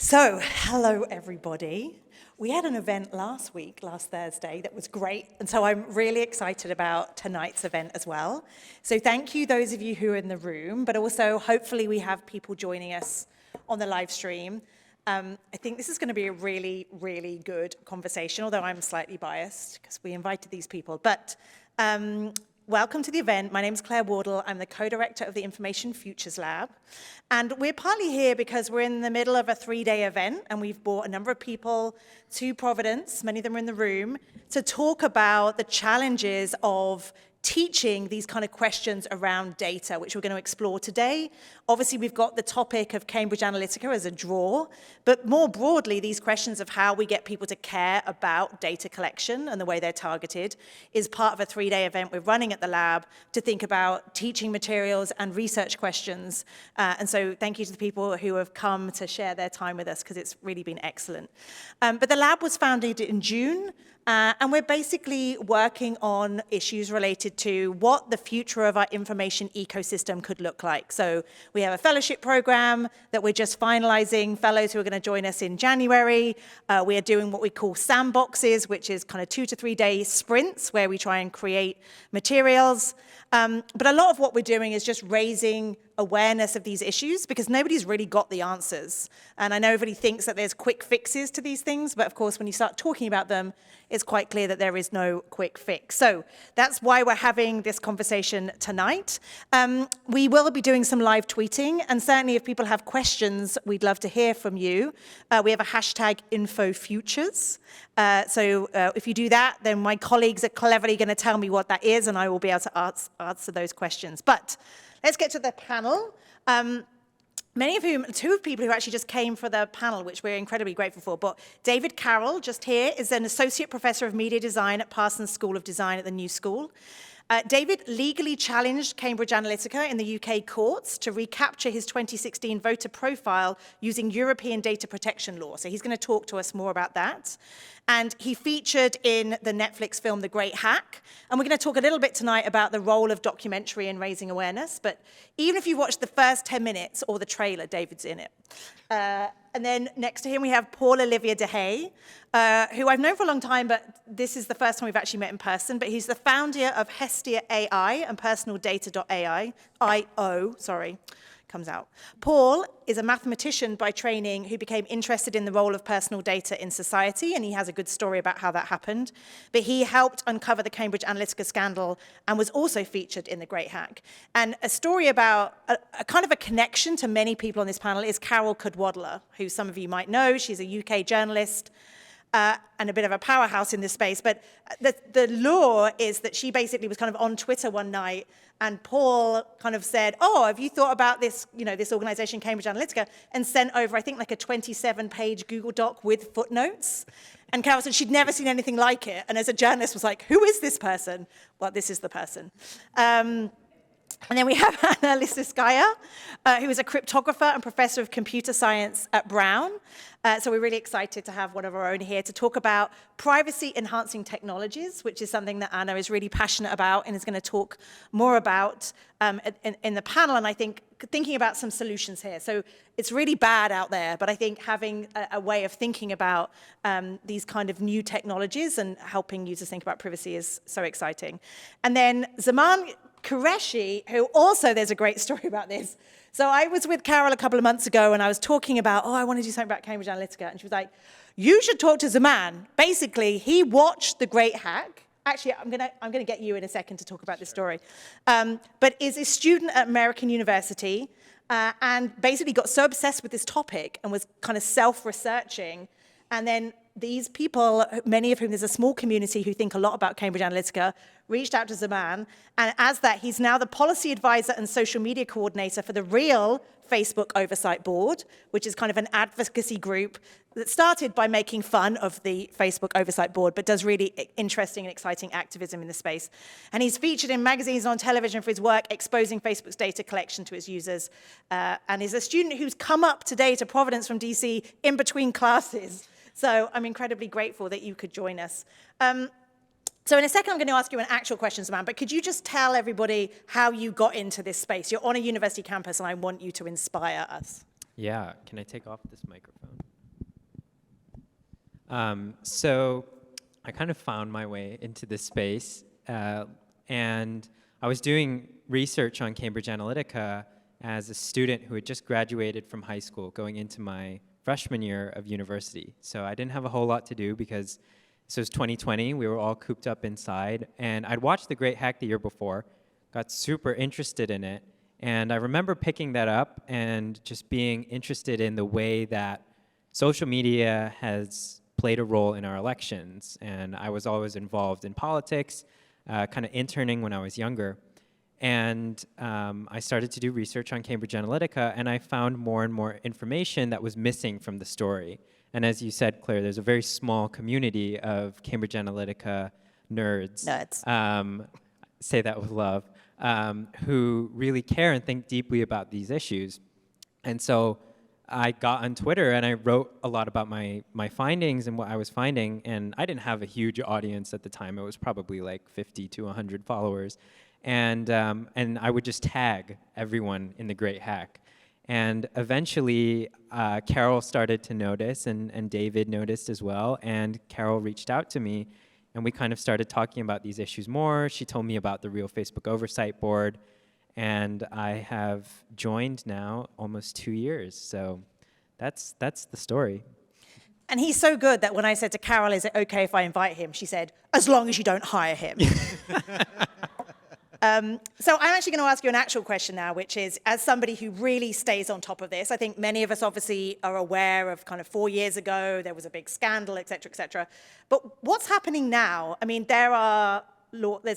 So, hello everybody. We had an event last Thursday, that was great, and so I'm really excited about tonight's event as well. So thank you those of you who are in the room, but also hopefully we have people joining us on the live stream. I think this is going to be a really, really good conversation, although I'm slightly biased because we invited these people. But welcome to the event. My name is Claire Wardle. I'm the co-director of the Information Futures Lab. And we're partly here because we're in the middle of a 3-day event, and we've brought a number of people to Providence, many of them are in the room, to talk about the challenges of teaching these kind of questions around data, which we're going to explore today. Obviously, we've got the topic of Cambridge Analytica as a draw, but more broadly, these questions of how we get people to care about data collection and the way they're targeted is part of a 3-day event we're running at the lab to think about teaching materials and research questions. And so thank you to the people who have come to share their time with us, because it's really been excellent. But the lab was founded in June, and we're basically working on issues related to what the future of our information ecosystem could look like. So we have a fellowship program that we're just finalizing, fellows who are going to join us in January. We are doing what we call sandboxes, which is kind of 2 to 3 day sprints where we try and create materials. But a lot of what we're doing is just raising awareness of these issues, because nobody's really got the answers. And I know everybody thinks that there's quick fixes to these things, but of course, when you start talking about them, it's quite clear that there is no quick fix. So that's why we're having this conversation tonight. We will be doing some live tweeting, and certainly if people have questions, we'd love to hear from you. We have a hashtag #InfoFutures. So if you do that, then my colleagues are cleverly going to tell me what that is, and I will be able to answer those questions. But let's get to the panel. Many of whom, 2 people who actually just came for the panel, which we're incredibly grateful for. But David Carroll, just here, is an associate professor of media design at Parsons School of Design at the New School. David legally challenged Cambridge Analytica in the UK courts to recapture his 2016 voter profile using European data protection law. So he's going to talk to us more about that. And he featured in the Netflix film, The Great Hack. And we're going to talk a little bit tonight about the role of documentary in raising awareness. But even if you watch the first 10 minutes or the trailer, David's in it. And then next to him, we have Paul-Olivier Dehaye, who I've known for a long time, but this is the first time we've actually met in person. But he's the founder of HestiaAI and personaldata.io, comes out. Paul is a mathematician by training who became interested in the role of personal data in society, and he has a good story about how that happened. But he helped uncover the Cambridge Analytica scandal and was also featured in The Great Hack. And a story about a kind of a connection to many people on this panel is Carroll, who some of you might know. She's a UK journalist and a bit of a powerhouse in this space. But the law is that she basically was kind of on Twitter one night, and Paul kind of said, "Oh, have you thought about this, this organization, Cambridge Analytica?" and sent over, I think, like a 27-page Google Doc with footnotes. And Carroll said she'd never seen anything like it. And as a journalist was like, who is this person? Well, this is the person. And then we have Lysyanskaya, who is a cryptographer and professor of computer science at Brown. So we're really excited to have one of our own here to talk about privacy-enhancing technologies, which is something that Anna is really passionate about and is going to talk more about in the panel. And I think thinking about some solutions here. So it's really bad out there, but I think having a way of thinking about these kind of new technologies and helping users think about privacy is so exciting. And then Zaman Qureshi, who also, there's a great story about this. So I was with Carroll a couple of months ago, and I was talking about, I want to do something about Cambridge Analytica. And she was like, you should talk to Zaman. Basically, he watched The Great Hack. Actually, I'm gonna get you in a second to talk about this story. But is a student at American University and basically got so obsessed with this topic and was kind of self-researching. And then these people, many of whom there's a small community who think a lot about Cambridge Analytica, reached out to Zaman. And as that, he's now the policy advisor and social media coordinator for the real Facebook Oversight Board, which is kind of an advocacy group that started by making fun of the Facebook Oversight Board, but does really interesting and exciting activism in the space. And he's featured in magazines and on television for his work exposing Facebook's data collection to its users. And is a student who's come up today to Providence from DC in between classes. So I'm incredibly grateful that you could join us. So in a second, I'm going to ask you an actual question, Zaman, but could you just tell everybody how you got into this space? You're on a university campus, and I want you to inspire us. Yeah, can I take off this microphone? So I kind of found my way into this space, and I was doing research on Cambridge Analytica as a student who had just graduated from high school, going into my freshman year of university. So I didn't have a whole lot to do because this was 2020. We were all cooped up inside, and I'd watched The Great Hack the year before, got super interested in it, and I remember picking that up and just being interested in the way that social media has played a role in our elections. And I was always involved in politics, kind of interning when I was younger. And I started to do research on Cambridge Analytica, and I found more and more information that was missing from the story. And as you said, Claire, there's a very small community of Cambridge Analytica nerds. Say that with love. Who really care and think deeply about these issues. And so I got on Twitter and I wrote a lot about my findings and what I was finding, and I didn't have a huge audience at the time. It was probably like 50 to 100 followers. And I would just tag everyone in the Great Hack. And eventually, Carroll started to notice, and David noticed as well, and Carroll reached out to me, and we kind of started talking about these issues more. She told me about the Real Facebook Oversight Board, and I have joined now almost 2 years. So that's the story. And he's so good that when I said to Carroll, is it okay if I invite him? She said, as long as you don't hire him. So I'm actually going to ask you an actual question now, which is, as somebody who really stays on top of this, I think many of us obviously are aware of kind of 4 years ago, there was a big scandal, et cetera, et cetera. But what's happening now? I mean, there's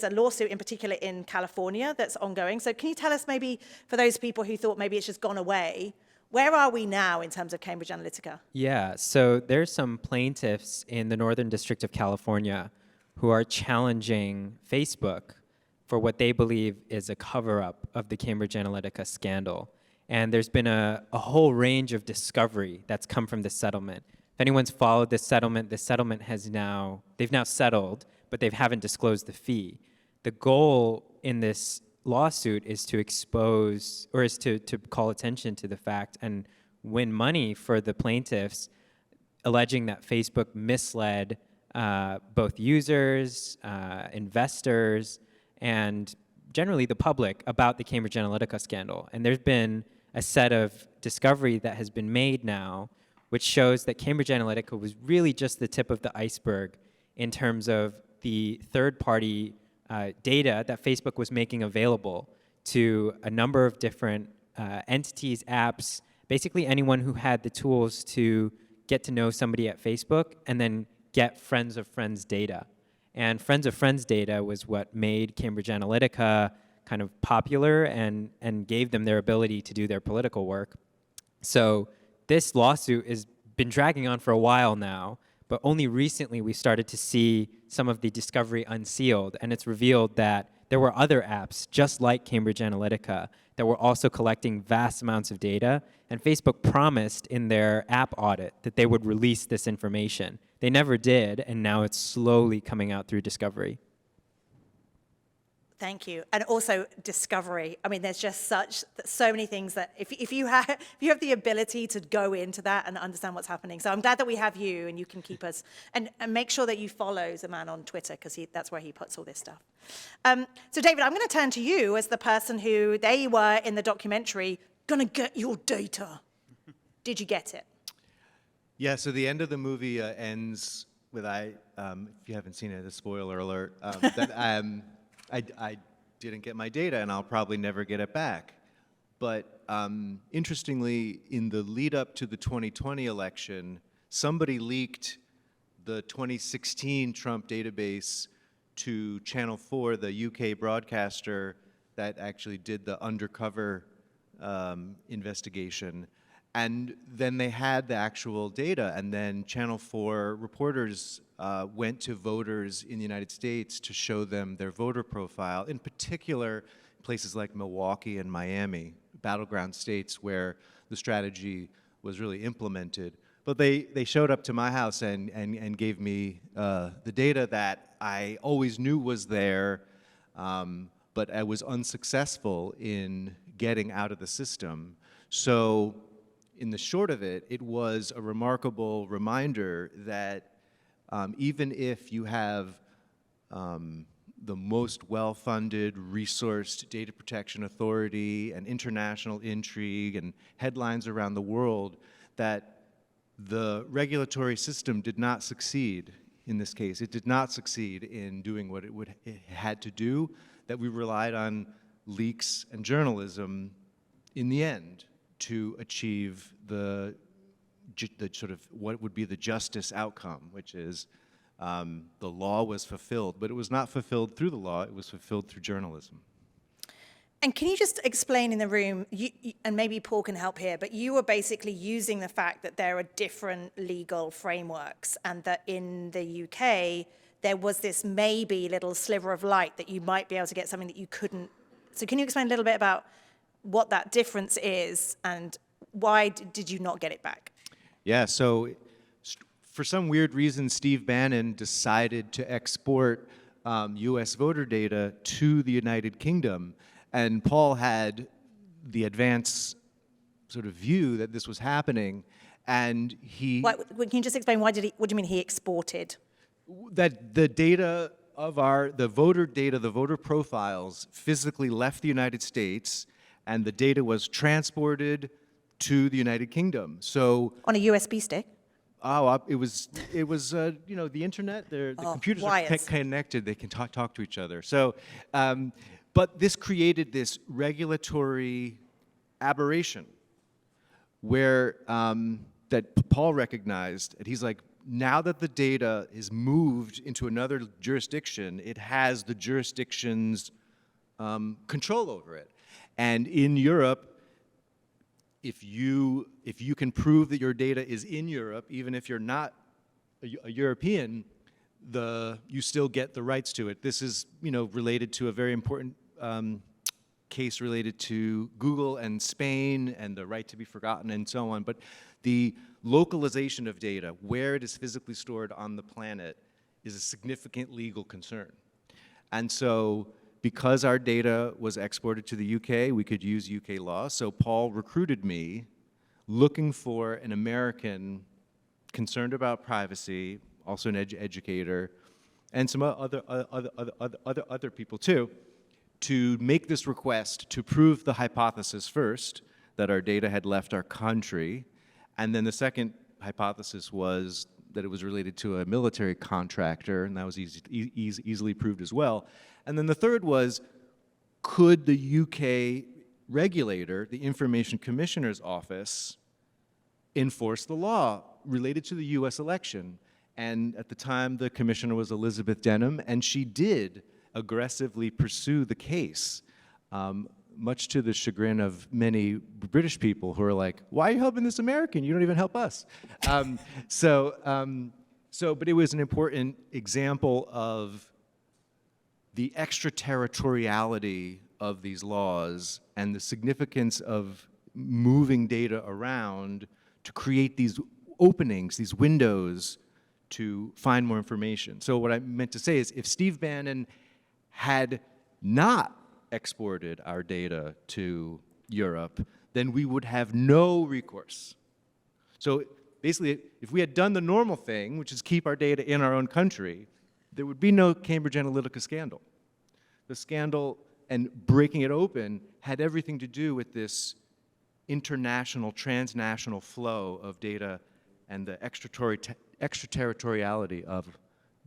a lawsuit in particular in California that's ongoing. So can you tell us maybe, for those people who thought maybe it's just gone away, where are we now in terms of Cambridge Analytica? Yeah, so there's some plaintiffs in the Northern District of California who are challenging Facebook for what they believe is a cover-up of the Cambridge Analytica scandal. And there's been a whole range of discovery that's come from this settlement. If anyone's followed this settlement has now, they've now settled, but they haven't disclosed the fee. The goal in this lawsuit is to expose, or is to call attention to the fact and win money for the plaintiffs, alleging that Facebook misled both users, investors, and generally the public about the Cambridge Analytica scandal. And there's been a set of discovery that has been made now, which shows that Cambridge Analytica was really just the tip of the iceberg in terms of the third-party data that Facebook was making available to a number of different entities, apps, basically anyone who had the tools to get to know somebody at Facebook and then get friends of friends data. And friends of friends data was what made Cambridge Analytica kind of popular and gave them their ability to do their political work. So this lawsuit has been dragging on for a while now, but only recently we started to see some of the discovery unsealed, and it's revealed that there were other apps just like Cambridge Analytica that were also collecting vast amounts of data, and Facebook promised in their app audit that they would release this information. They never did, and now it's slowly coming out through discovery. Thank you. And also discovery. I mean, there's just so many things that if you have the ability to go into that and understand what's happening. So I'm glad that we have you and you can keep us, and make sure that you follow Zaman on Twitter, because that's where he puts all this stuff. So David, I'm going to turn to you as the person who they were in the documentary, gonna get your data. Did you get it? Yeah, so the end of the movie ends with, if you haven't seen it, a spoiler alert, that I didn't get my data and I'll probably never get it back. But interestingly, in the lead up to the 2020 election, somebody leaked the 2016 Trump database to Channel 4, the UK broadcaster that actually did the undercover investigation. And then they had the actual data, and then Channel 4 reporters went to voters in the United States to show them their voter profile, in particular places like Milwaukee and Miami, battleground states where the strategy was really implemented. But they showed up to my house and gave me the data that I always knew was there, but I was unsuccessful in getting out of the system. So in the short of it, it was a remarkable reminder that even if you have the most well-funded, resourced data protection authority and international intrigue and headlines around the world, that the regulatory system did not succeed in this case. It did not succeed in doing what it had to do, that we relied on leaks and journalism in the end to achieve the sort of what would be the justice outcome, which is the law was fulfilled, but it was not fulfilled through the law, it was fulfilled through journalism. And can you just explain in the room, and maybe Paul can help here, but you were basically using the fact that there are different legal frameworks and that in the UK, there was this maybe little sliver of light that you might be able to get something that you couldn't. So can you explain a little bit about what that difference is and why did you not get it back? Yeah, so for some weird reason, Steve Bannon decided to export US voter data to the United Kingdom. And Paul had the advance sort of view that this was happening. And he... Can you just explain what do you mean he exported? That the data of the voter profiles physically left the United States and the data was transported to the United Kingdom. So... On a USB stick? Oh, it was you know, the internet, the computers are connected, they can talk to each other. So, but this created this regulatory aberration where, that Paul recognized, and he's like, now that the data is moved into another jurisdiction, it has the jurisdiction's control over it. And in Europe, if you can prove that your data is in Europe, even if you're not a European, you still get the rights to it. This is, you know, related to a very important case related to Google and Spain and the right to be forgotten and so on. But the localization of data, where it is physically stored on the planet, is a significant legal concern. And so, because our data was exported to the UK, we could use UK law. So Paul recruited me looking for an American concerned about privacy, also an educator, and some other people too, to make this request to prove the hypothesis first, that our data had left our country, and then the second hypothesis was that it was related to a military contractor, and that was easily proved as well. And then the third was, could the UK regulator, the Information Commissioner's Office, enforce the law related to the US election? And at the time, the commissioner was Elizabeth Denham, and she did aggressively pursue the case, much to the chagrin of many British people who are like, why are you helping this American? You don't even help us. But it was an important example of the extraterritoriality of these laws and the significance of moving data around to create these openings, these windows to find more information. So what I meant to say is, if Steve Bannon had not exported our data to Europe, then we would have no recourse. So basically, if we had done the normal thing, which is keep our data in our own country, there would be no Cambridge Analytica scandal. The scandal and breaking it open had everything to do with this international, transnational flow of data and the extraterritoriality of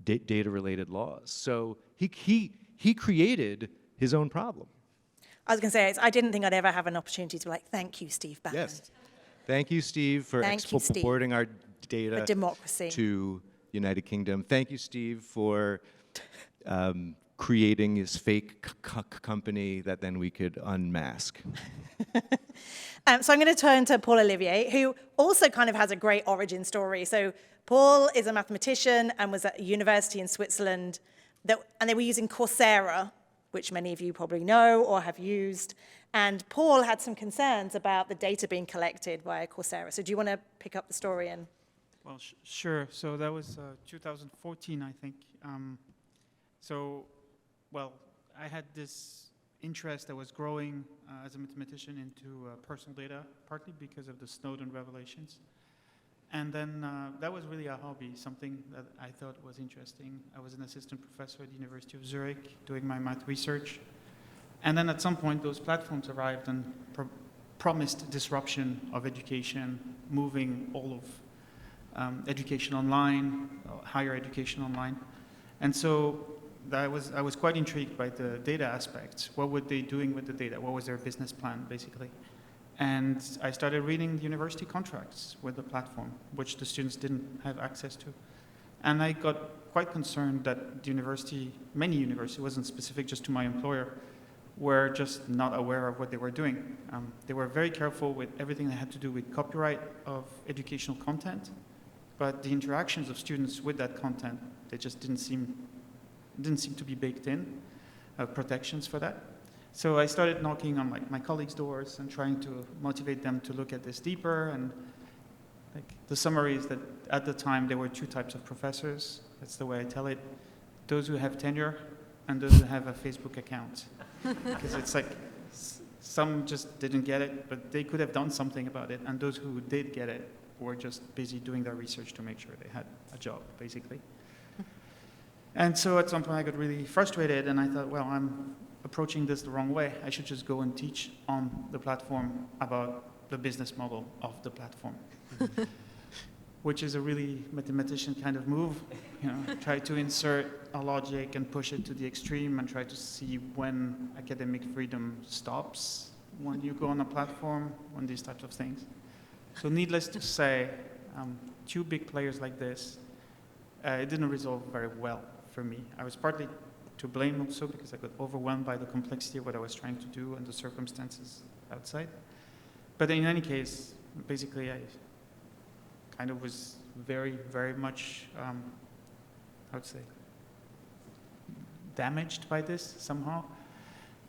data-related laws. So he created his own problem. I was going to say, I didn't think I'd ever have an opportunity to be like, thank you, Steve Bannon. Yes. Thank you, Steve, for exporting our data for democracy to the United Kingdom. Thank you, Steve, for creating this fake company that then we could unmask. So I'm going to turn to Paul-Olivier, who also kind of has a great origin story. So Paul is a mathematician and was at a university in Switzerland, and they were using Coursera, which many of you probably know or have used. And Paul had some concerns about the data being collected via Coursera. So do you want to pick up the story? And Well, sure. So that was 2014, I think. I had this interest that was growing as a mathematician into personal data, partly because of the Snowden revelations. And then that was really a hobby, something that I thought was interesting. I was an assistant professor at the University of Zurich doing my math research. And then at some point, those platforms arrived and promised disruption of education, moving all of education online, higher education online. And so I was quite intrigued by the data aspects. What were they doing with the data? What was their business plan, basically? And I started reading the university contracts with the platform, which the students didn't have access to. And I got quite concerned that the university, many universities, it wasn't specific just to my employer, were just not aware of what they were doing. They were very careful with everything that had to do with copyright of educational content, but the interactions of students with that content, they just didn't seem to be baked in, protections for that. So I started knocking on my colleagues' doors and trying to motivate them to look at this deeper. And the summary is that at the time there were two types of professors. That's the way I tell it. Those who have tenure and those who have a Facebook account. Because it's like some just didn't get it, but they could have done something about it. And those who did get it were just busy doing their research to make sure they had a job, basically. And so at some point I got really frustrated and I thought, well, I'm approaching this the wrong way. I should just go and teach on the platform about the business model of the platform, which is a really mathematician kind of move. Try to insert a logic and push it to the extreme and try to see when academic freedom stops, when you go on a platform, when these types of things. So needless to say, two big players like this, it didn't resolve very well for me. I was partly to blame also because I got overwhelmed by the complexity of what I was trying to do and the circumstances outside. But in any case, basically I kind of was very, very much, I would say, damaged by this somehow.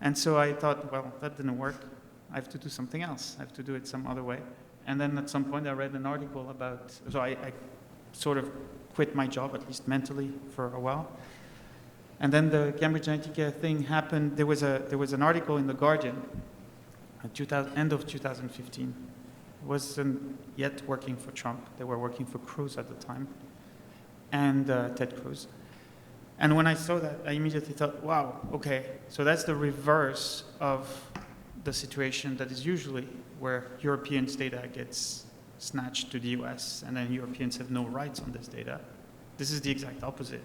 And so I thought, well, that didn't work. I have to do something else. I have to do it some other way. And then at some point I read an article about, so I sort of quit my job, at least mentally, for a while. And then the Cambridge Analytica thing happened. There was an article in The Guardian, end of 2015. It wasn't yet working for Trump. They were working for Cruz at the time, and Ted Cruz. And when I saw that, I immediately thought, wow, okay, so that's the reverse of the situation that is usually where Europeans' data gets snatched to the US, and then Europeans have no rights on this data. This is the exact opposite.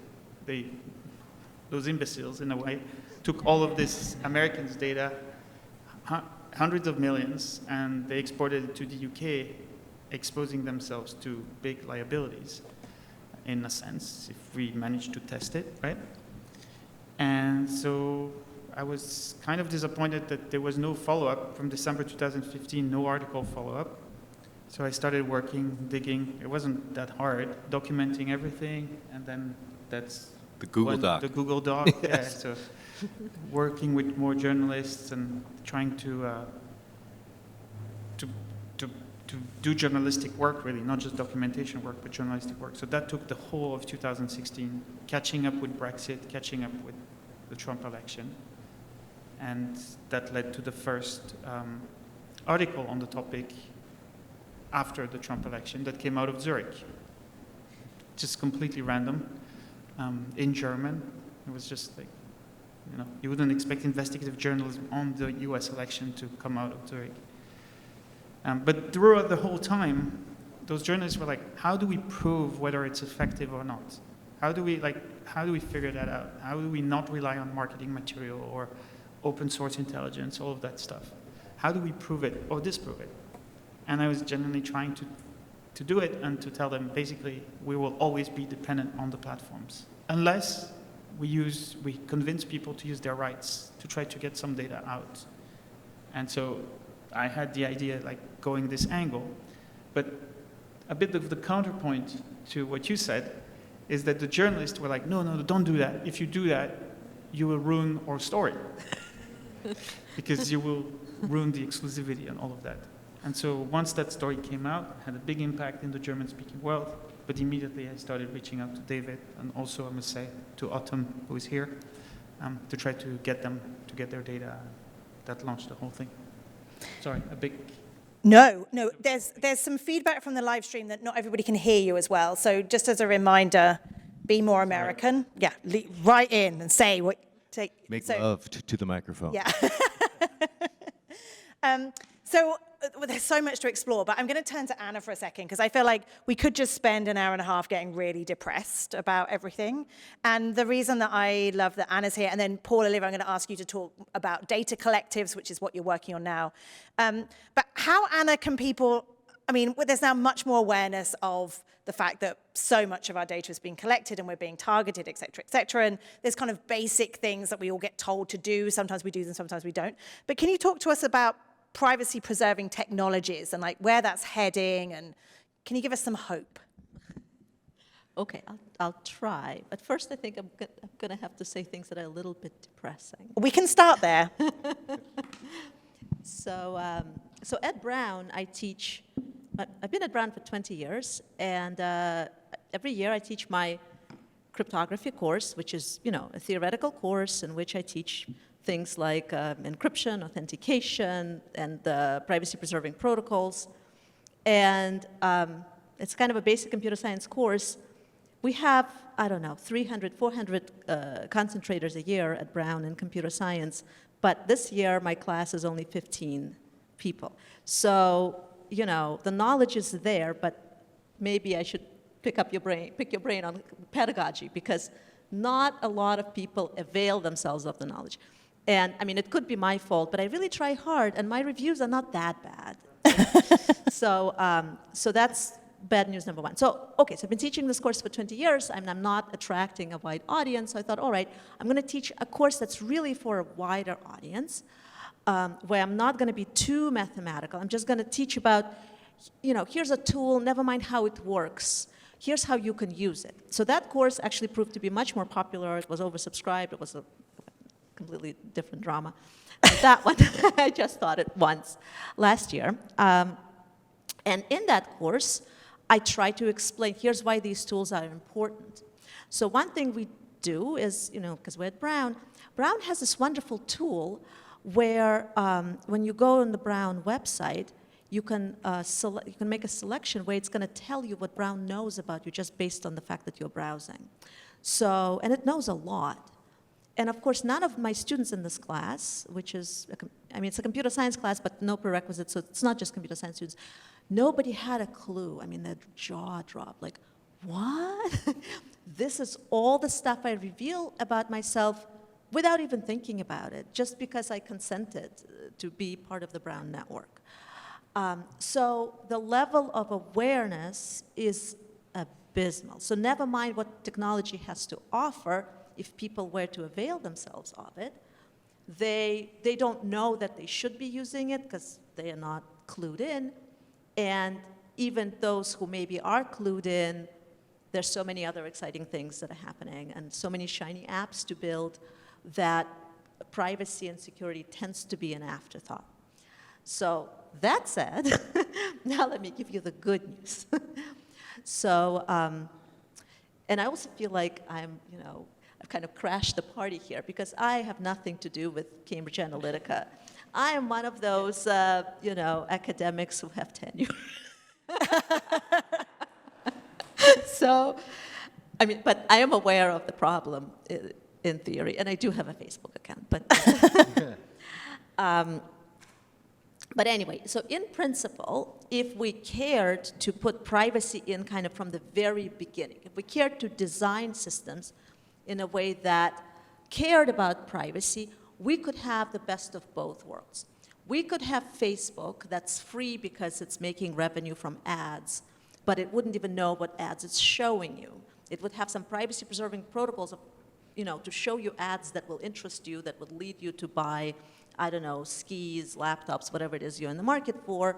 Those imbeciles, in a way, took all of this Americans' data, hundreds of millions, and they exported it to the UK, exposing themselves to big liabilities, in a sense, if we manage to test it, right? And so I was kind of disappointed that there was no follow-up from December 2015, no article follow-up. So I started working, digging. It wasn't that hard, documenting everything, and then that's the Google Doc. The Google Doc, yes. Yeah. So working with more journalists and trying to do journalistic work, really, not just documentation work, but journalistic work. So that took the whole of 2016, catching up with Brexit, catching up with the Trump election. And that led to the first article on the topic after the Trump election that came out of Zurich. Just completely random, in German. It was just like, you wouldn't expect investigative journalism on the US election to come out of Zurich. But throughout the whole time, those journalists were like, how do we prove whether it's effective or not? How do we figure that out? How do we not rely on marketing material or open source intelligence, all of that stuff? How do we prove it or disprove it? And I was genuinely trying to do it and to tell them, basically, we will always be dependent on the platforms, unless we convince people to use their rights to try to get some data out. And so I had the idea, like, going this angle. But a bit of the counterpoint to what you said is that the journalists were like, no, don't do that. If you do that, you will ruin our story. Because you will ruin the exclusivity and all of that. And so once that story came out, it had a big impact in the German-speaking world. But immediately I started reaching out to David, and also, I must say, to Autumn, who is here, to try to get them to get their data. That launched the whole thing. Sorry, a big... No, there's some feedback from the live stream that not everybody can hear you as well. So just as a reminder, be more American. Yeah, write in and say what. Make love to the microphone. Yeah. Well, there's so much to explore, but I'm going to turn to Anna for a second, because I feel like we could just spend an hour and a half getting really depressed about everything. And the reason that I love that Anna's here, and then Paul-Olivier, I'm going to ask you to talk about data collectives, which is what you're working on now. But how, Anna, can people, I mean, there's now much more awareness of the fact that so much of our data is being collected and we're being targeted, et cetera, and there's kind of basic things that we all get told to do. Sometimes we do them, sometimes we don't. But can you talk to us about privacy-preserving technologies and like where that's heading, and can you give us some hope? Okay, I'll try. But first, I think I'm going to have to say things that are a little bit depressing. We can start there. So at Brown, I teach. I've been at Brown for 20 years, and every year I teach my cryptography course, which is, a theoretical course in which I teach things like encryption, authentication, and privacy-preserving protocols. And it's kind of a basic computer science course. We have, 300, 400 concentrators a year at Brown in computer science. But this year, my class is only 15 people. So, the knowledge is there, but maybe I should pick your brain on pedagogy, because not a lot of people avail themselves of the knowledge. And I mean, it could be my fault, but I really try hard, and my reviews are not that bad. So that's bad news number one. So I've been teaching this course for 20 years, and I'm not attracting a wide audience. So I thought, all right, I'm going to teach a course that's really for a wider audience, where I'm not going to be too mathematical. I'm just going to teach about, here's a tool, never mind how it works. Here's how you can use it. So that course actually proved to be much more popular. It was oversubscribed. It was a completely different drama. That one, I just taught it once last year. And in that course, I try to explain, here's why these tools are important. So one thing we do is, because we're at Brown has this wonderful tool where when you go on the Brown website, you can make a selection where it's going to tell you what Brown knows about you just based on the fact that you're browsing. So, and it knows a lot. And of course, none of my students in this class, which is, it's a computer science class, but no prerequisites, so it's not just computer science students. Nobody had a clue. I mean, their jaw dropped, like, what? This is all the stuff I reveal about myself without even thinking about it, just because I consented to be part of the Brown network. So the level of awareness is abysmal. So never mind what technology has to offer. If people were to avail themselves of it, they don't know that they should be using it because they are not clued in. And even those who maybe are clued in, there's so many other exciting things that are happening and so many shiny apps to build that privacy and security tends to be an afterthought. So that said, now let me give you the good news. So, and I also feel like I've kind of crashed the party here because I have nothing to do with Cambridge Analytica. I am one of those, academics who have tenure. So, but I am aware of the problem in theory, and I do have a Facebook account. But anyway, so in principle, if we cared to put privacy in kind of from the very beginning, if we cared to design systems in a way that cared about privacy, we could have the best of both worlds. We could have Facebook that's free because it's making revenue from ads, but it wouldn't even know what ads it's showing you. It would have some privacy-preserving protocols, to show you ads that will interest you, that would lead you to buy, skis, laptops, whatever it is you're in the market for.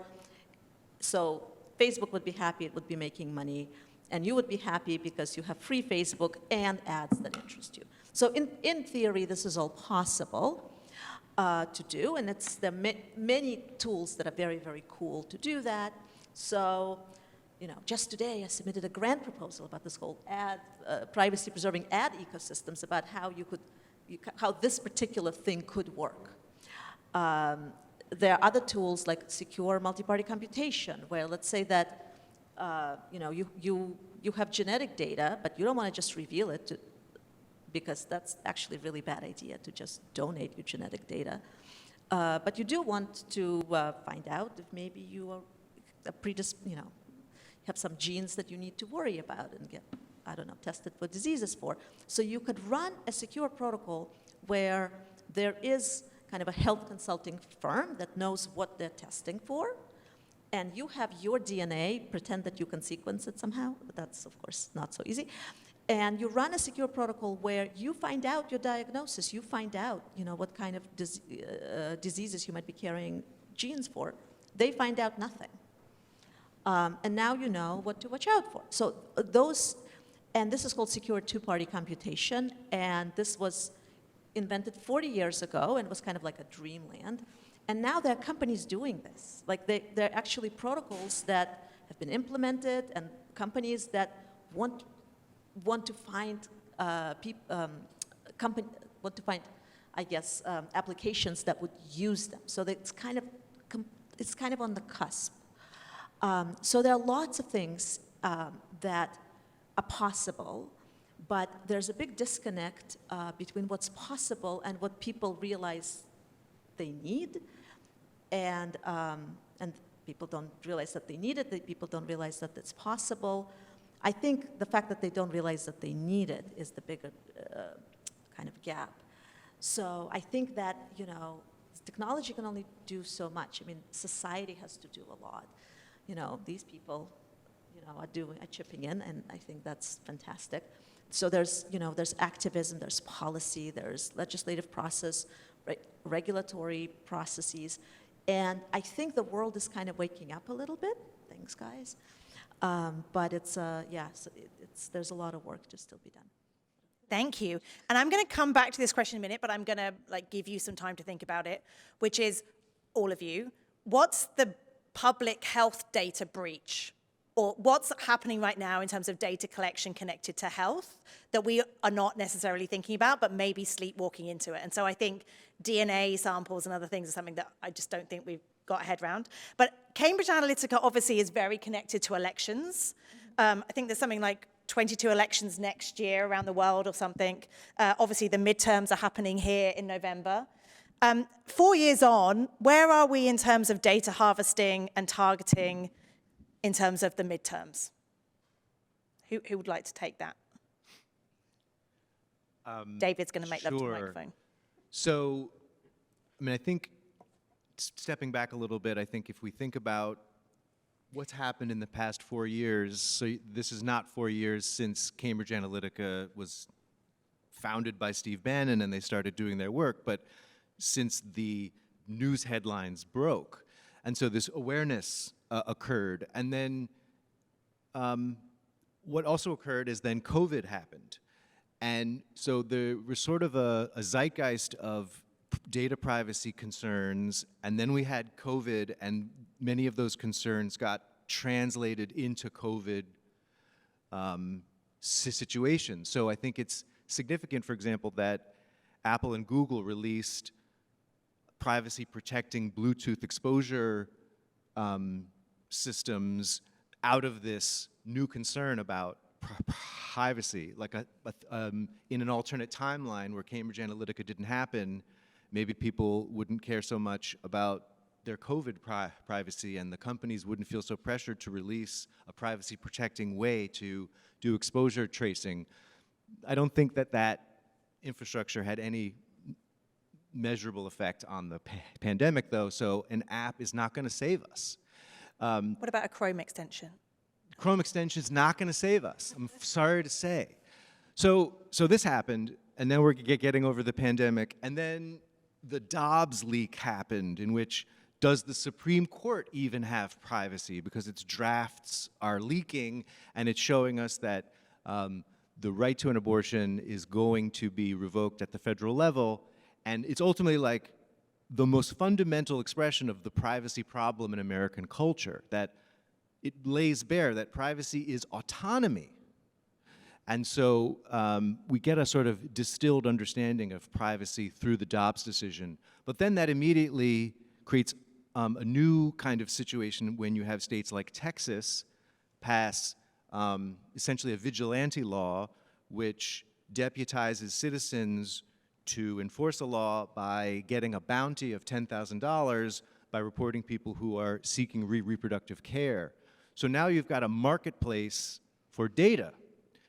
So Facebook would be happy, it would be making money, and you would be happy because you have free Facebook and ads that interest you. So in theory, this is all possible to do, and there are many tools that are very, very cool to do that. So, just today I submitted a grant proposal about this whole privacy-preserving ad ecosystems, about how how this particular thing could work. there are other tools like secure multi-party computation, where let's say that you have genetic data, but you don't want to just reveal it because that's actually a really bad idea to just donate your genetic data. But you do want to find out if maybe you are have some genes that you need to worry about and get, I don't know, tested for diseases for. So you could run a secure protocol where there is kind of a health consulting firm that knows what they're testing for, and you have your DNA, pretend that you can sequence it somehow. That's, of course, not so easy. And you run a secure protocol where you find out your diagnosis. You find out, what kind of diseases you might be carrying genes for. They find out nothing. And now you know what to watch out for. So and this is called secure two-party computation, and this was invented 40 years ago, and it was kind of like a dreamland. And now there are companies doing this. Like there are actually protocols that have been implemented, and companies that want to find applications that would use them. So that it's kind of on the cusp. So there are lots of things that are possible, but there's a big disconnect between what's possible and what people realize they need, and people don't realize that they need it. People don't realize that it's possible. I think the fact that they don't realize that they need it is the bigger kind of gap. So I think that technology can only do so much. I mean, society has to do a lot. These people, are chipping in, and I think that's fantastic. So there's activism, there's policy, there's legislative process, regulatory processes, and I think the world is kind of waking up a little bit. Thanks, guys. But there's a lot of work to still be done. Thank you. And I'm going to come back to this question in a minute, but I'm going to give you some time to think about it, which is, all of you, what's the public health data breach, or what's happening right now in terms of data collection connected to health that we are not necessarily thinking about, but maybe sleepwalking into it? And so I think DNA samples and other things are something that I just don't think we've got a head around. But Cambridge Analytica obviously is very connected to elections. I think there's something like 22 elections next year around the world or something. Obviously the midterms are happening here in November. 4 years on, where are we in terms of data harvesting and targeting in terms of the midterms? Who would like to take that? David's going to make love to the microphone. So, I think stepping back a little bit, I think if we think about what's happened in the past 4 years, so this is not 4 years since Cambridge Analytica was founded by Steve Bannon and they started doing their work, but since the news headlines broke. And so this awareness occurred. And then what also occurred is then COVID happened. And so there was sort of a zeitgeist of data privacy concerns, and then we had COVID, and many of those concerns got translated into COVID situations. So I think it's significant, for example, that Apple and Google released privacy-protecting Bluetooth exposure systems out of this new concern about privacy. Like in an alternate timeline where Cambridge Analytica didn't happen, maybe people wouldn't care so much about their COVID privacy, and the companies wouldn't feel so pressured to release a privacy-protecting way to do exposure tracing. I don't think that that infrastructure had any measurable effect on the pandemic, though, so an app is not going to save us. What about a Chrome extension? Chrome extension is not going to save us, I'm sorry to say. So this happened, and then we're getting over the pandemic, and then the Dobbs leak happened, in which does the Supreme Court even have privacy? Because its drafts are leaking, and it's showing us that the right to an abortion is going to be revoked at the federal level, and it's ultimately like the most fundamental expression of the privacy problem in American culture, that it lays bare that privacy is autonomy. And so we get a sort of distilled understanding of privacy through the Dobbs decision, but then that immediately creates a new kind of situation when you have states like Texas pass essentially a vigilante law which deputizes citizens to enforce a law by getting a bounty of $10,000 by reporting people who are seeking reproductive care. So now you've got a marketplace for data.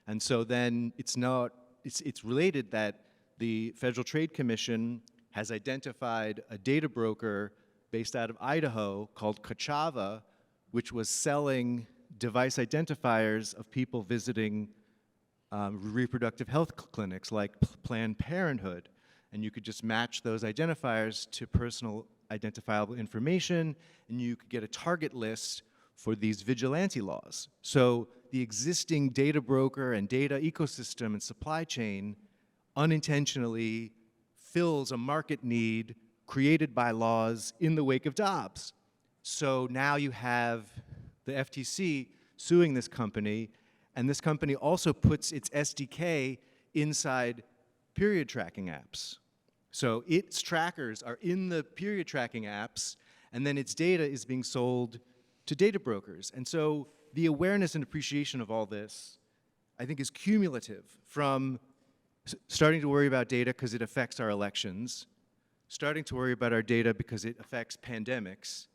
And so then it's related that the Federal Trade Commission has identified a data broker based out of Idaho called Kochava, which was selling device identifiers of people visiting reproductive health clinics like Planned Parenthood. And you could just match those identifiers to personal identifiable information, and you could get a target list for these vigilante laws. So the existing data broker and data ecosystem and supply chain unintentionally fills a market need created by laws in the wake of Dobbs. So now you have the FTC suing this company, and this company also puts its SDK inside period tracking apps. So its trackers are in the period tracking apps, and then its data is being sold to data brokers. And so the awareness and appreciation of all this, I think, is cumulative from starting to worry about data because it affects our elections, starting to worry about our data because it affects pandemics,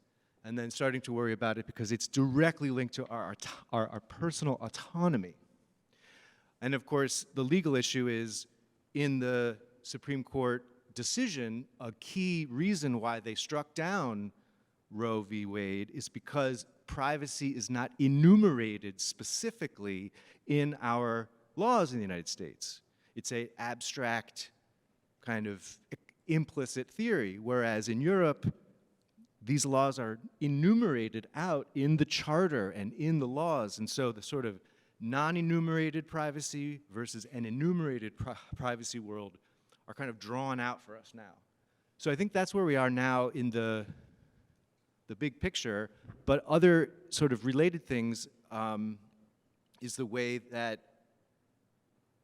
and then starting to worry about it because it's directly linked to our personal autonomy. And of course, the legal issue is in the Supreme Court decision, a key reason why they struck down Roe v. Wade is because privacy is not enumerated specifically in our laws in the United States. It's an abstract kind of implicit theory, whereas in Europe, these laws are enumerated out in the charter and in the laws. And so the sort of non-enumerated privacy versus an enumerated privacy world are kind of drawn out for us now. So I think that's where we are now in the big picture, but other sort of related things is the way that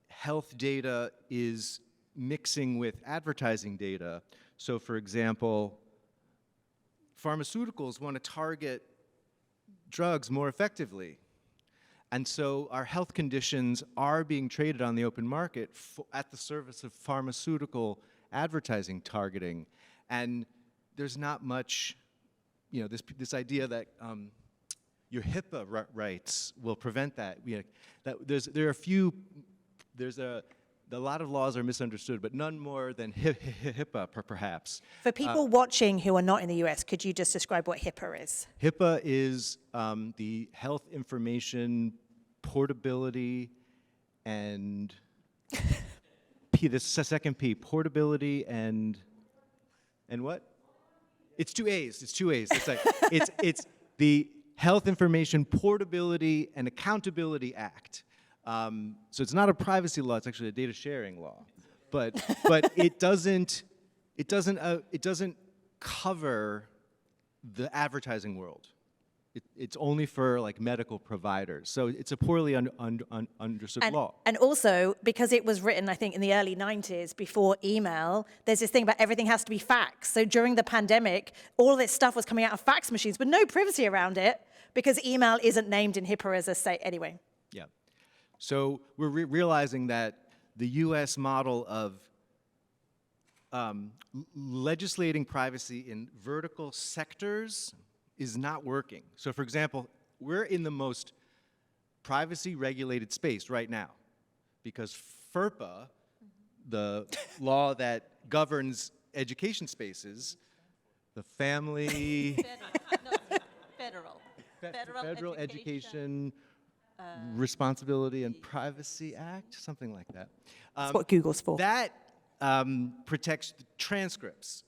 health data is mixing with advertising data. So for example, pharmaceuticals want to target drugs more effectively. And so our health conditions are being traded on the open market at the service of pharmaceutical advertising targeting. And there's not much, you know, this idea that your HIPAA rights will prevent that. A lot of laws are misunderstood, but none more than HIPAA, perhaps. For people watching who are not in the US, could you just describe what HIPAA is? HIPAA is the Health Information Portability and the second P, portability and what? It's two A's. It's two A's. It's like it's the Health Information Portability and Accountability Act. So it's not a privacy law; it's actually a data sharing law. But it doesn't cover the advertising world. It's only for like medical providers. So it's a poorly understood law. And also, because it was written, I think, in the early 90s, before email, there's this thing about everything has to be fax. So during the pandemic, all this stuff was coming out of fax machines, but no privacy around it, because email isn't named in HIPAA as a say anyway. Yeah. So we're realizing that the US model of legislating privacy in vertical sectors is not working. So for example, we're in the most privacy regulated space right now because FERPA, the law that governs education spaces, the Federal Education Responsibility and Privacy Act, something like that. That's what Google's for. That protects the transcripts.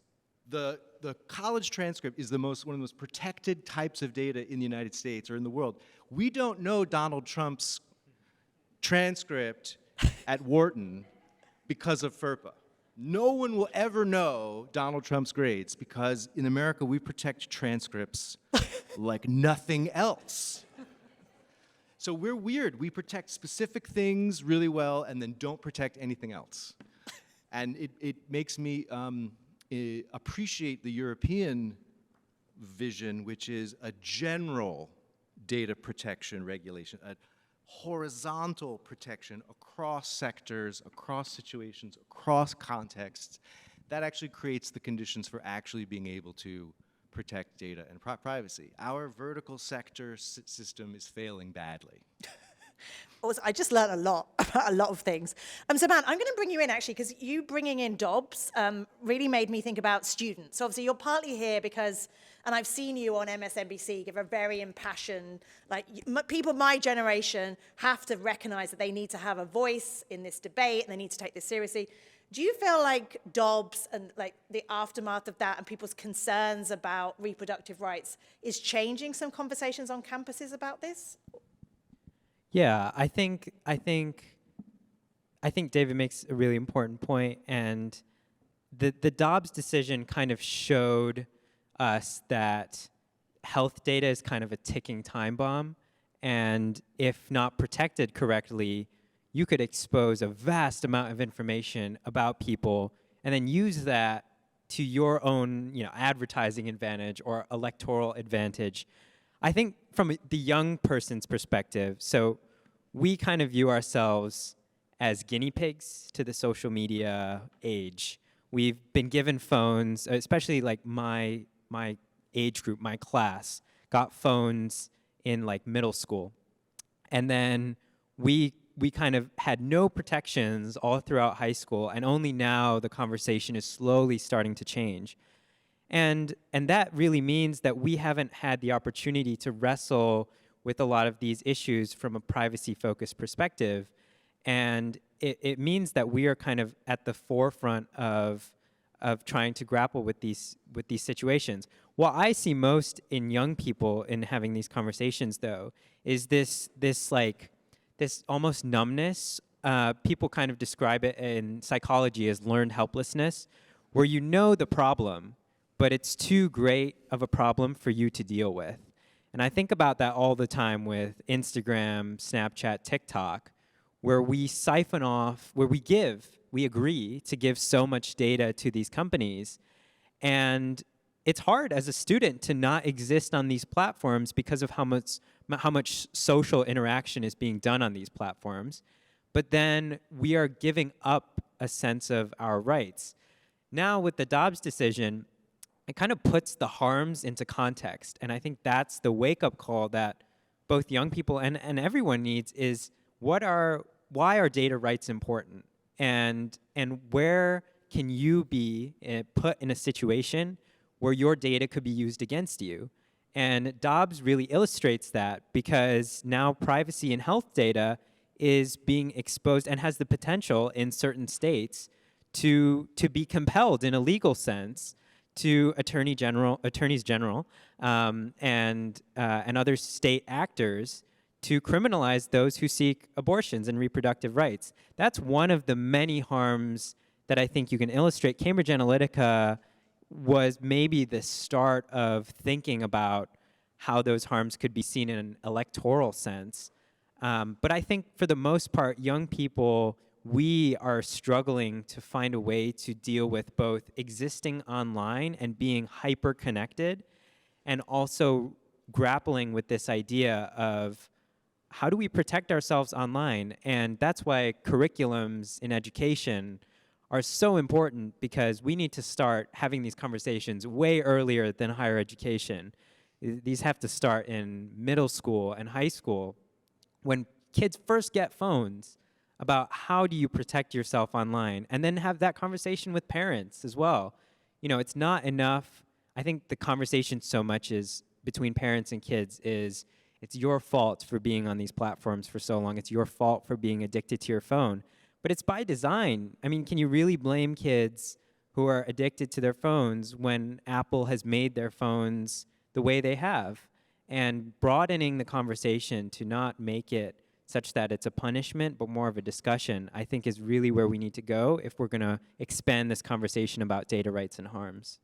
The college transcript is one of the most protected types of data in the United States or in the world. We don't know Donald Trump's transcript at Wharton because of FERPA. No one will ever know Donald Trump's grades because in America we protect transcripts like nothing else. So we're weird. We protect specific things really well and then don't protect anything else. And it makes me appreciate the European vision, which is a general data protection regulation, a horizontal protection across sectors, across situations, across contexts, that actually creates the conditions for actually being able to protect data and privacy. Our vertical sector system is failing badly. Also, I just learned a lot about a lot of things. So, Man, I'm going to bring you in, actually, because you bringing in Dobbs really made me think about students. So obviously, you're partly here because, and I've seen you on MSNBC give a very impassioned, like, people my generation have to recognize that they need to have a voice in this debate and they need to take this seriously. Do you feel like Dobbs and like the aftermath of that and people's concerns about reproductive rights is changing some conversations on campuses about this? Yeah, I think David makes a really important point, and the Dobbs decision kind of showed us that health data is kind of a ticking time bomb, and if not protected correctly, you could expose a vast amount of information about people and then use that to your own, advertising advantage or electoral advantage. I think from the young person's perspective, so we kind of view ourselves as guinea pigs to the social media age. We've been given phones, especially like my age group, my class, got phones in like middle school. And then we kind of had no protections all throughout high school, and only now the conversation is slowly starting to change. And that really means that we haven't had the opportunity to wrestle with a lot of these issues from a privacy-focused perspective. And it means that we are kind of at the forefront of trying to grapple with these situations. What I see most in young people in having these conversations, though, is this almost numbness. People kind of describe it in psychology as learned helplessness, where you know the problem, but it's too great of a problem for you to deal with. And I think about that all the time with Instagram, Snapchat, TikTok, where we siphon off, where we agree to give so much data to these companies. And it's hard as a student to not exist on these platforms because of how much social interaction is being done on these platforms. But then we are giving up a sense of our rights. Now with the Dobbs decision, it kind of puts the harms into context. And I think that's the wake-up call that both young people and everyone needs is why are data rights important? And where can you be put in a situation where your data could be used against you? And Dobbs really illustrates that, because now privacy and health data is being exposed and has the potential in certain states to be compelled in a legal sense to attorneys general, and other state actors to criminalize those who seek abortions and reproductive rights. That's one of the many harms that I think you can illustrate. Cambridge Analytica was maybe the start of thinking about how those harms could be seen in an electoral sense. But I think for the most part, young people, we are struggling to find a way to deal with both existing online and being hyper-connected, and also grappling with this idea of how do we protect ourselves online? And that's why curriculums in education are so important, because we need to start having these conversations way earlier than higher education. These have to start in middle school and high school, when kids first get phones, about how do you protect yourself online, and then have that conversation with parents as well. It's not enough. I think the conversation so much is between parents and kids is it's your fault for being on these platforms for so long. It's your fault for being addicted to your phone. But it's by design. I mean, can you really blame kids who are addicted to their phones when Apple has made their phones the way they have? And broadening the conversation to not make it such that it's a punishment, but more of a discussion, I think is really where we need to go if we're going to expand this conversation about data rights and harms.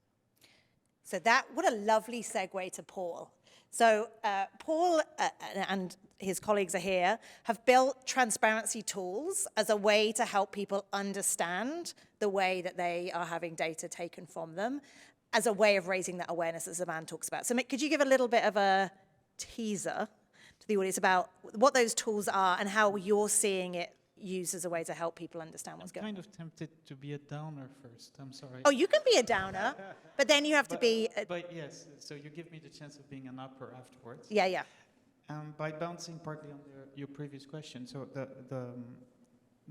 So what a lovely segue to Paul. So Paul and his colleagues are here, have built transparency tools as a way to help people understand the way that they are having data taken from them. as a way of raising that awareness that Zaman talks about. So could you give a little bit of a teaser to the audience about what those tools are and how you're seeing it used as a way to help people understand what's going on? I'm kind of tempted to be a downer first. I'm sorry. Oh, you can be a downer, but then you have to be... But yes, so you give me the chance of being an upper afterwards. Yeah. By bouncing partly on your previous question, so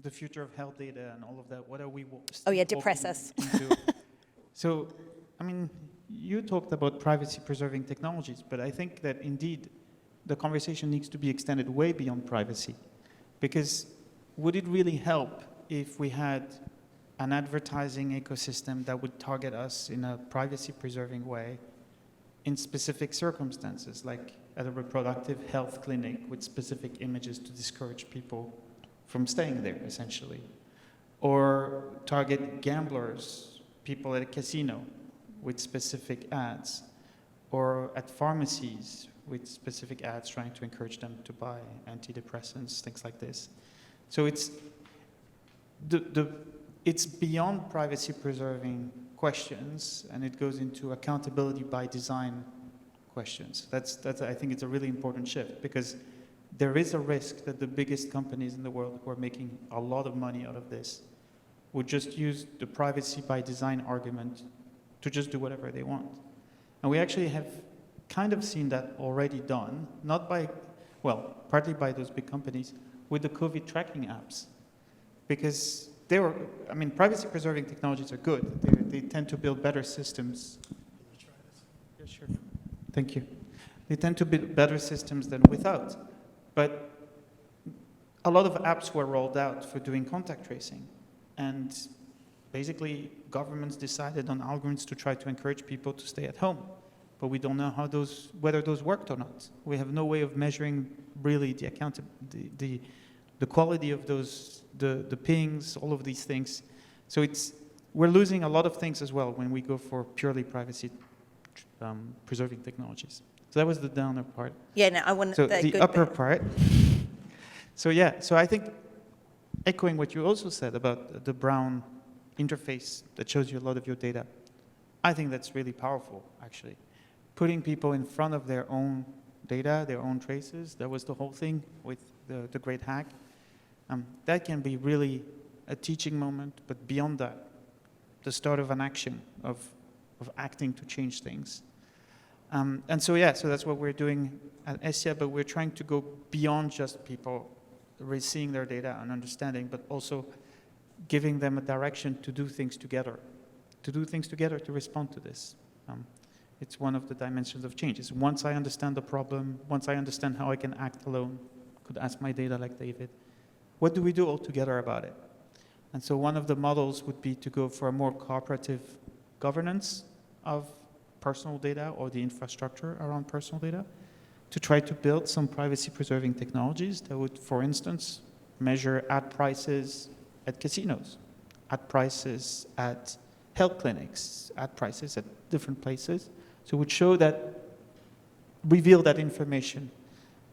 the future of health data and all of that, what are we... depress us. So, I mean, you talked about privacy-preserving technologies, but I think that indeed the conversation needs to be extended way beyond privacy. Because would it really help if we had an advertising ecosystem that would target us in a privacy-preserving way in specific circumstances, like at a reproductive health clinic with specific images to discourage people from staying there, essentially? Or target gamblers, people at a casino with specific ads, or at pharmacies with specific ads trying to encourage them to buy antidepressants, things like this. So it's beyond privacy-preserving questions, and it goes into accountability by design questions. That's I think it's a really important shift, because there is a risk that the biggest companies in the world who are making a lot of money out of this would just use the privacy by design argument to just do whatever they want. And we actually have kind of seen that already done, partly by those big companies, with the COVID tracking apps. Because privacy-preserving technologies are good. They tend to build better systems. Can you try this? Yeah, sure. Thank you. They tend to build better systems than without. But a lot of apps were rolled out for doing contact tracing. And basically, governments decided on algorithms to try to encourage people to stay at home. But we don't know whether those worked or not. We have no way of measuring really the quality of those, the pings, all of these things. So we're losing a lot of things as well when we go for purely privacy preserving technologies. So that was the downer part. Yeah, no, I want the upper part. So I think echoing what you also said about the brown interface that shows you a lot of your data, I think that's really powerful, actually. Putting people in front of their own data, their own traces, that was the whole thing with the great hack. That can be really a teaching moment, but beyond that, the start of an action, of acting to change things. So that's what we're doing at Hestia, but we're trying to go beyond just people seeing their data and understanding, but also giving them a direction to do things together, to respond to this. It's one of the dimensions of change. It's once I understand the problem, once I understand how I can act alone, could ask my data like David, what do we do all together about it? And so one of the models would be to go for a more cooperative governance of personal data or the infrastructure around personal data, to try to build some privacy-preserving technologies that would, for instance, measure ad prices at casinos, ad prices at health clinics, ad prices at different places. So it would reveal that information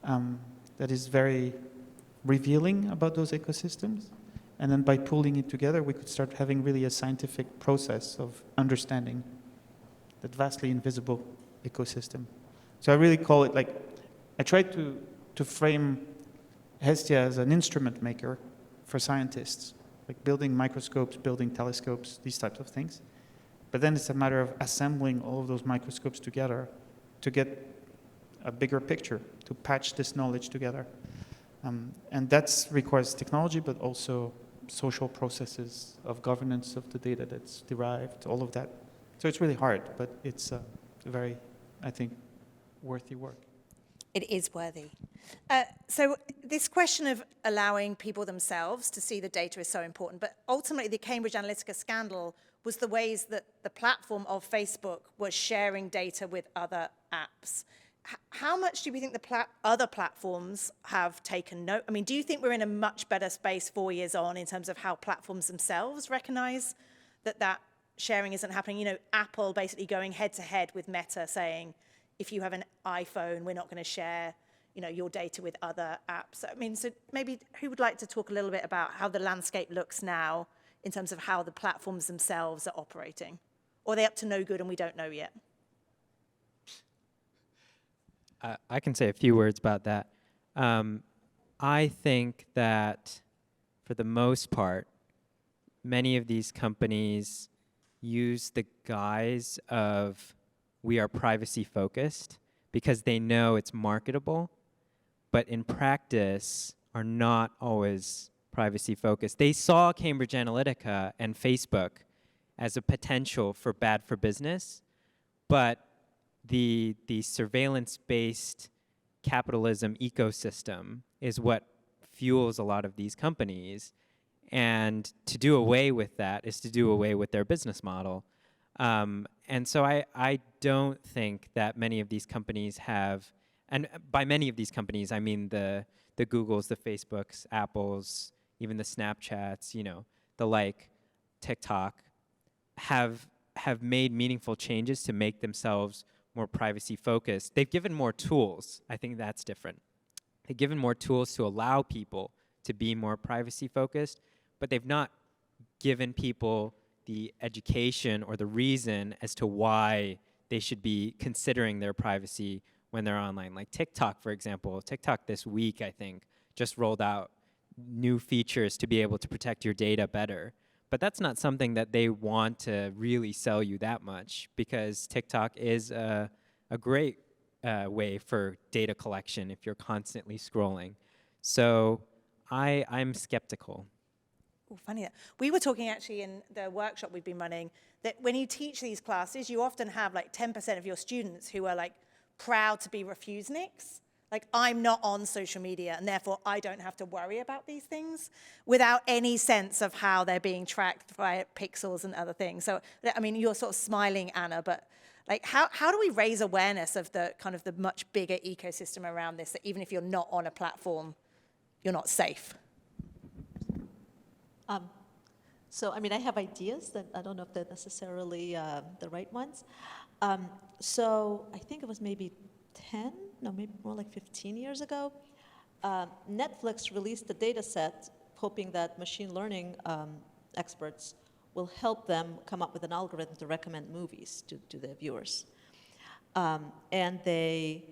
that is very revealing about those ecosystems. And then by pulling it together, we could start having really a scientific process of understanding that vastly invisible ecosystem. So I really call it I try to frame Hestia as an instrument maker for scientists, like building microscopes, building telescopes, these types of things. But then it's a matter of assembling all of those microscopes together to get a bigger picture, to patch this knowledge together. And that requires technology, but also social processes of governance of the data that's derived, all of that. So it's really hard, but it's very, I think, worthy work. It is worthy. So this question of allowing people themselves to see the data is so important, but ultimately the Cambridge Analytica scandal was the ways that the platform of Facebook was sharing data with other apps. How much do you think the other platforms have taken note? I mean, do you think we're in a much better space 4 years on in terms of how platforms themselves recognize that sharing isn't happening? You know, Apple basically going head to head with Meta saying, if you have an iPhone, we're not going to share, your data with other apps. I mean, so maybe who would like to talk a little bit about how the landscape looks now in terms of how the platforms themselves are operating? Or are they up to no good and we don't know yet? I can say a few words about that. I think that for the most part, many of these companies use the guise of we are privacy focused because they know it's marketable, but in practice are not always privacy focused. They saw Cambridge Analytica and Facebook as a potential for bad for business, but the surveillance-based capitalism ecosystem is what fuels a lot of these companies. And to do away with that is to do away with their business model. And so I don't think that many of these companies have, and by many of these companies, I mean the Googles, the Facebooks, Apples, even the Snapchats, you know, the like, TikTok, have made meaningful changes to make themselves more privacy focused. They've given more tools. I think that's different. They've given more tools to allow people to be more privacy focused, but they've not given people the education or the reason as to why they should be considering their privacy when they're online. Like TikTok, for example. TikTok this week, I think, just rolled out new features to be able to protect your data better. But that's not something that they want to really sell you that much, because TikTok is a great way for data collection if you're constantly scrolling. So I'm skeptical. Oh, funny that. We were talking actually in the workshop we've been running that when you teach these classes, you often have like 10% of your students who are like proud to be refuseniks. Like, I'm not on social media, and therefore I don't have to worry about these things, without any sense of how they're being tracked by pixels and other things. So, I mean, you're sort of smiling, Anna, but like, how do we raise awareness of the kind of the much bigger ecosystem around this, that even if you're not on a platform, you're not safe? So, I mean, I have ideas that I don't know if they're necessarily the right ones. So I think it was maybe 10, no, maybe more like 15 years ago, Netflix released a data set hoping that machine learning experts will help them come up with an algorithm to recommend movies to their viewers. And they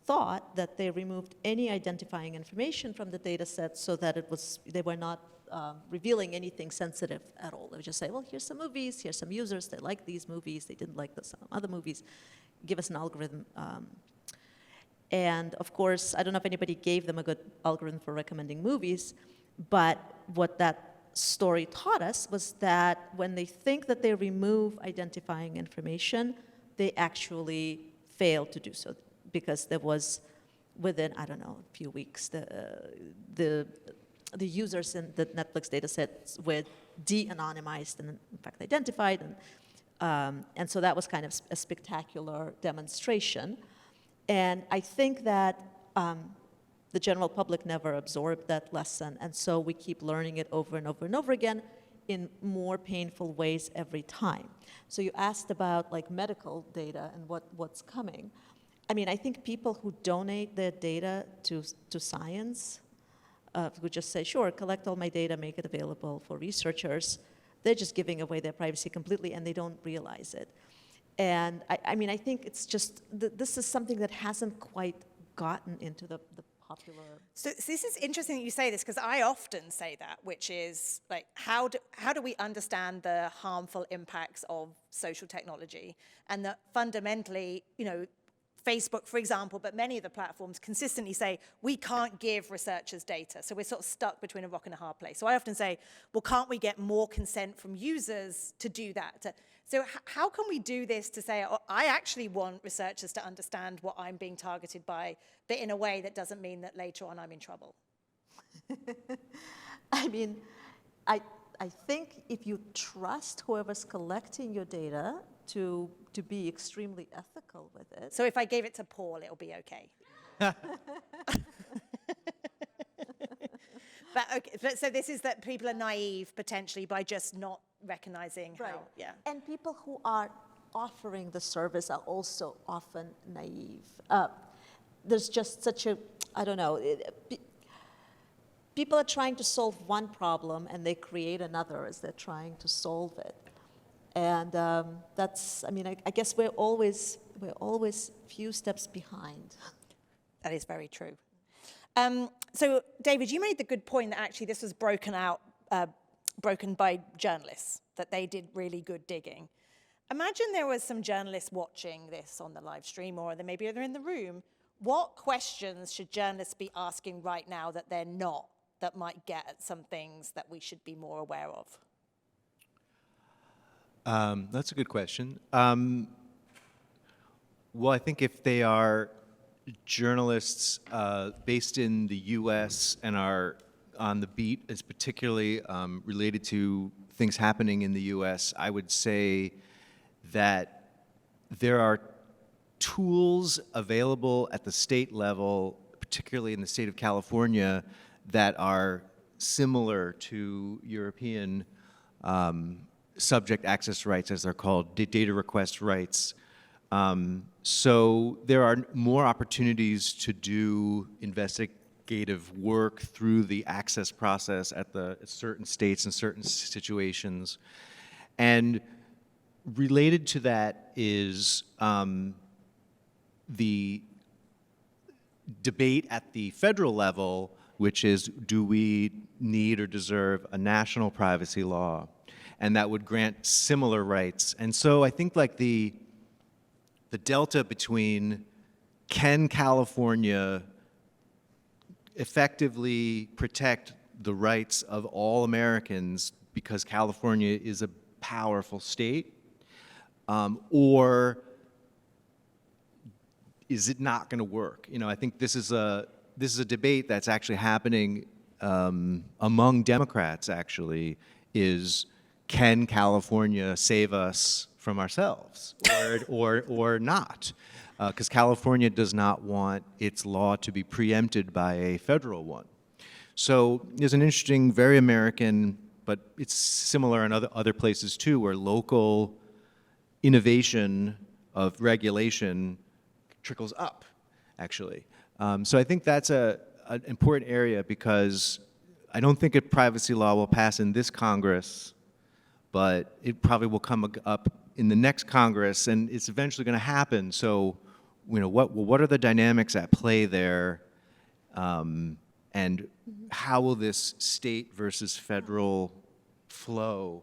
thought that they removed any identifying information from the data set so that they were not revealing anything sensitive at all. They would just say, well, here's some movies, here's some users, they like these movies, they didn't like some other movies, give us an algorithm. And of course, I don't know if anybody gave them a good algorithm for recommending movies, but what that story taught us was that when they think that they remove identifying information, they actually fail to do so, because there was, within, I don't know, a few weeks, the users in the Netflix data sets were de-anonymized and in fact identified, and so that was kind of a spectacular demonstration. And I think that the general public never absorbed that lesson, and so we keep learning it over and over and over again in more painful ways every time. So you asked about like medical data and what's coming. I mean, I think people who donate their data to science, who just say, sure, collect all my data, make it available for researchers, they're just giving away their privacy completely, and they don't realize it. And I mean, I think it's just, this is something that hasn't quite gotten into the popular. So this is interesting that you say this, because I often say that, which is like, how do we understand the harmful impacts of social technology? And that fundamentally, you know, Facebook, for example, but many of the platforms consistently say, we can't give researchers data. So we're sort of stuck between a rock and a hard place. So I often say, well, can't we get more consent from users to do that? So how can we do this to say, oh, I actually want researchers to understand what I'm being targeted by, but in a way that doesn't mean that later on I'm in trouble? I mean, I think if you trust whoever's collecting your data to be extremely ethical with it. So if I gave it to Paul, it'll be okay. But so this is that people are naive potentially by just not recognizing Right. how, yeah. And people who are offering the service are also often naive. There's just such a, I don't know, people are trying to solve one problem and they create another as they're trying to solve it. And that's, I mean, I guess we're always few steps behind. That is very true. So, David, you made the good point that actually this was broken by journalists, that they did really good digging. Imagine there was some journalists watching this on the live stream, or maybe they're in the room. What questions should journalists be asking right now that they're not, that might get at some things that we should be more aware of? That's a good question. Well, I think if they are journalists based in the U.S. and are on the beat, is particularly related to things happening in the U.S., I would say that there are tools available at the state level, particularly in the state of California, that are similar to European subject access rights, as they're called, data request rights. So there are more opportunities to do investigative work through the access process at certain states and certain situations. And related to that is the debate at the federal level, which is, do we need or deserve a national privacy law? And that would grant similar rights. And so I think like the delta between, can California effectively protect the rights of all Americans because California is a powerful state, or is it not going to work? You know, I think this is a debate that's actually happening among Democrats. Actually, is, can California save us from ourselves, or not? Because California does not want its law to be preempted by a federal one. So there's an interesting, very American, but it's similar in other places too, where local innovation of regulation trickles up, actually. So I think that's an important area, because I don't think a privacy law will pass in this Congress, but it probably will come up in the next Congress, and it's eventually going to happen. So, you know, what are the dynamics at play there, and how will this state versus federal flow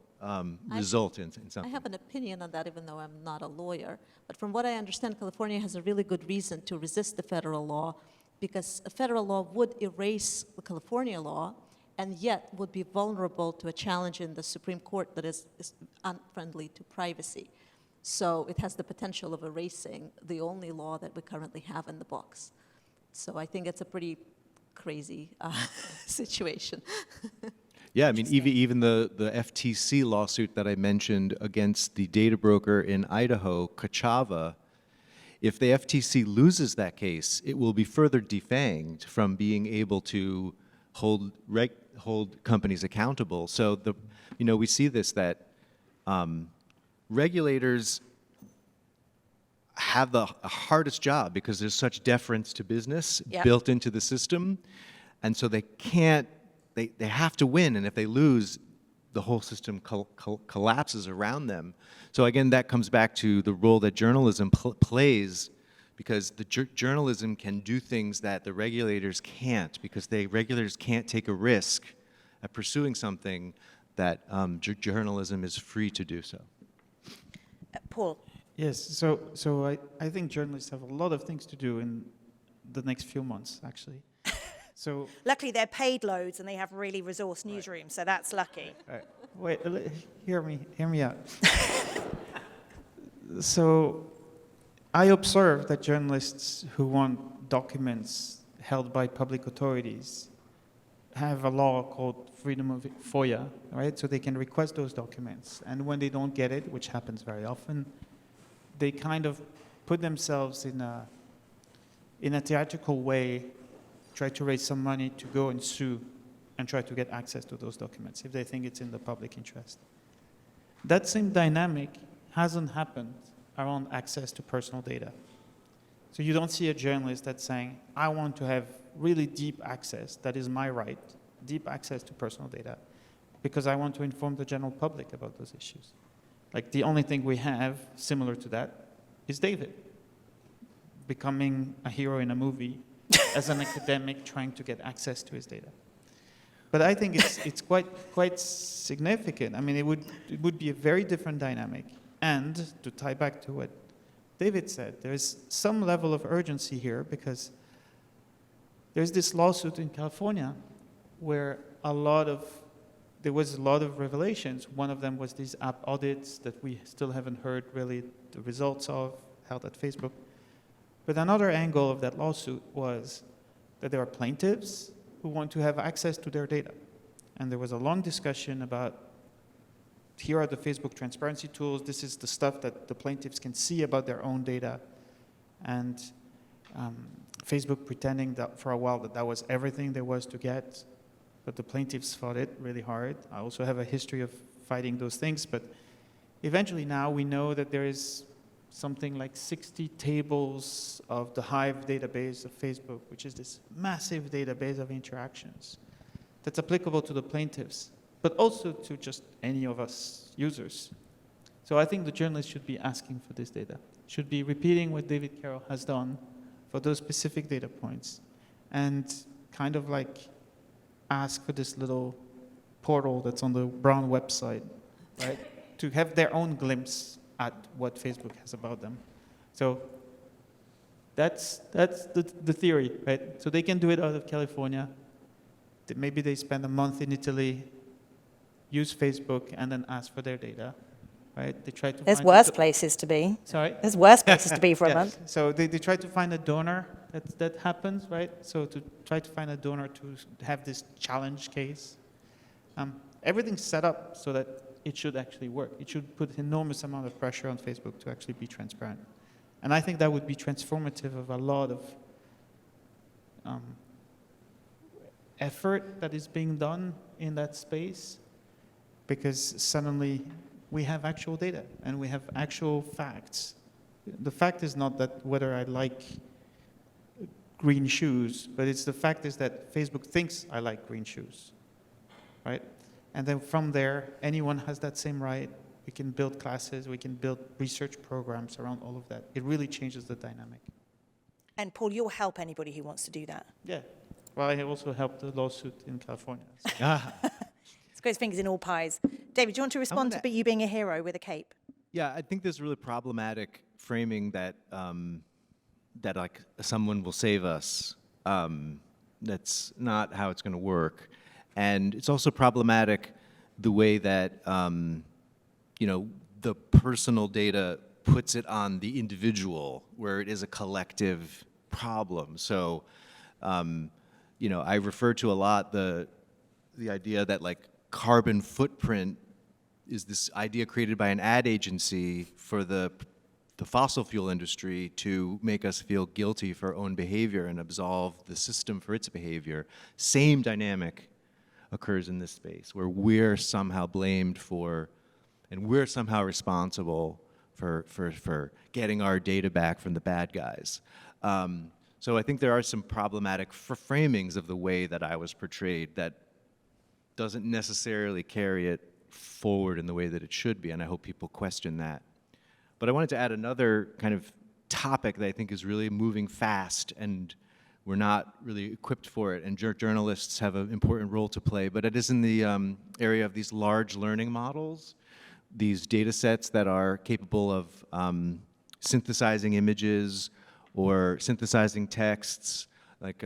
result in something? I have an opinion on that, even though I'm not a lawyer. But from what I understand, California has a really good reason to resist the federal law, because a federal law would erase the California law, and yet would be vulnerable to a challenge in the Supreme Court that is unfriendly to privacy. So it has the potential of erasing the only law that we currently have in the books. So I think it's a pretty crazy situation. Yeah, I mean, even the FTC lawsuit that I mentioned against the data broker in Idaho, Kochava, if the FTC loses that case, it will be further defanged from being able to hold companies accountable. So we see this, that regulators have the hardest job because there's such deference to business built into the system, and so they can't. They have to win, and if they lose, the whole system collapses around them. So again, that comes back to the role that journalism plays, because the journalism can do things that the regulators can't, because regulators can't take a risk at pursuing something that journalism is free to do so. Paul. Yes, so I think journalists have a lot of things to do in the next few months, actually. So luckily, they're paid loads and they have really resourced newsrooms, so that's lucky. Right. Wait, hear me out. So I observe that journalists who want documents held by public authorities have a law called freedom of FOIA, right? So they can request those documents, and when they don't get it, which happens very often, they kind of put themselves in a theatrical way, try to raise some money to go and sue and try to get access to those documents if they think it's in the public interest. That same dynamic hasn't happened around access to personal data. So you don't see a journalist that's saying, I want to have really deep access, that is my right, deep access to personal data, because I want to inform the general public about those issues. Like the only thing we have similar to that is David becoming a hero in a movie as an academic trying to get access to his data. But I think it's quite significant. I mean, it would be a very different dynamic. And to tie back to what David said, there's some level of urgency here because there's this lawsuit in California where there was a lot of revelations. One of them was these app audits that we still haven't heard really the results of, held at Facebook. But another angle of that lawsuit was that there are plaintiffs who want to have access to their data. And there was a long discussion about, here are the Facebook transparency tools, this is the stuff that the plaintiffs can see about their own data. And Facebook pretending that for a while that was everything there was to get, but the plaintiffs fought it really hard. I also have a history of fighting those things, but eventually now we know that there is something like 60 tables of the Hive database of Facebook, which is this massive database of interactions that's applicable to the plaintiffs, but also to just any of us users. So I think the journalists should be asking for this data, should be repeating what David Carroll has done for those specific data points, and kind of like ask for this little portal that's on the Brown website, right? To have their own glimpse at what Facebook has about them. So that's the theory, right? So they can do it out of California. Maybe they spend a month in Italy, use Facebook, and then ask for their data, right? They try to There's worse places to be. Sorry? There's worse places to be for a Yeah. month. So they try to find a donor. That happens, right? So to try to find a donor to have this challenge case. Everything's set up so that it should actually work. It should put enormous amount of pressure on Facebook to actually be transparent. And I think that would be transformative of a lot of effort that is being done in that space, because suddenly we have actual data and we have actual facts. The fact is not that whether I like green shoes, but it's the fact is that Facebook thinks I like green shoes, right? And then from there, anyone has that same right. We can build classes, we can build research programs around all of that. It really changes the dynamic. And Paul, you'll help anybody who wants to do that. Yeah. Well, I also helped the lawsuit in California. So. It's got his fingers in all pies. David, do you want to respond to you being a hero with a cape? Yeah, I think there's really problematic framing that that like someone will save us. That's not how it's going to work, and it's also problematic the way that the personal data puts it on the individual, where it is a collective problem. So, I refer to a lot the idea that like carbon footprint is this idea created by an ad agency for the fossil fuel industry to make us feel guilty for our own behavior and absolve the system for its behavior. Same dynamic occurs in this space, where we're somehow blamed for, and we're somehow responsible for getting our data back from the bad guys. So I think there are some problematic framings of the way that I was portrayed that doesn't necessarily carry it forward in the way that it should be, and I hope people question that. But I wanted to add another kind of topic that I think is really moving fast, and we're not really equipped for it, and journalists have an important role to play, but it is in the area of these large learning models, these data sets that are capable of synthesizing images or synthesizing texts, like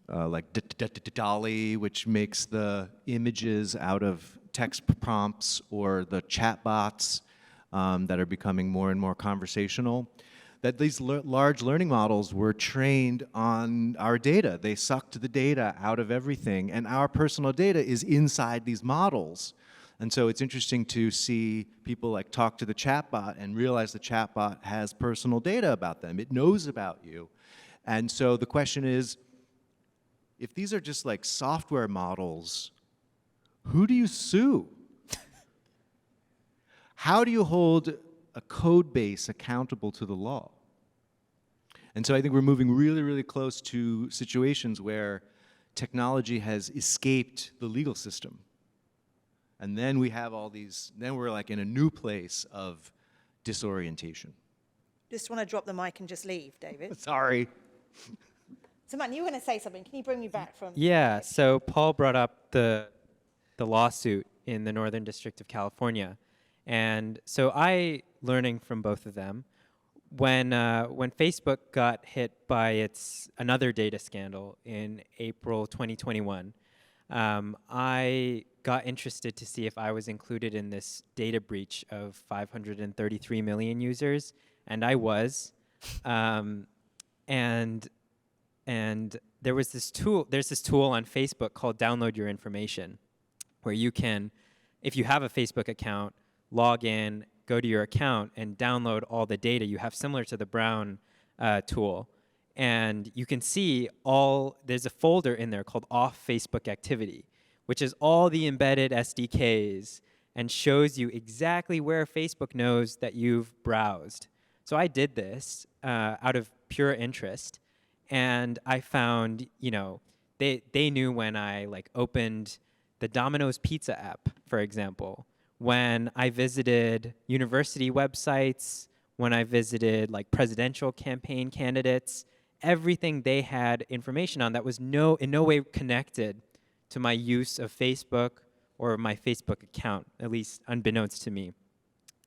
Dehaye, which makes the images out of text prompts, or the chatbots that are becoming more and more conversational, that these large learning models were trained on our data. They sucked the data out of everything, and our personal data is inside these models. And so it's interesting to see people like talk to the chatbot and realize the chatbot has personal data about them. It knows about you. And so the question is, if these are just like software models, who do you sue? How do you hold a code base accountable to the law? And so I think we're moving really, really close to situations where technology has escaped the legal system. And then we have all these, then we're like in a new place of disorientation. Just want to drop the mic and just leave, David. Sorry. So, Martin, you were going to say something. Can you bring me back from... Yeah, so Paul brought up the lawsuit in the Northern District of California. And so learning from both of them, when Facebook got hit by another data scandal in April 2021, I got interested to see if I was included in this data breach of 533 million users, and I was. And there's this tool on Facebook called Download Your Information, where you can, if you have a Facebook account, log in, go to your account, and download all the data you have, similar to the Brown tool. And you can see there's a folder in there called Off Facebook Activity, which is all the embedded SDKs and shows you exactly where Facebook knows that you've browsed. So I did this out of pure interest. And I found, they knew when I opened the Domino's Pizza app, for example, when I visited university websites, when I visited presidential campaign candidates, everything they had information on that was in no way connected to my use of Facebook or my Facebook account, at least unbeknownst to me.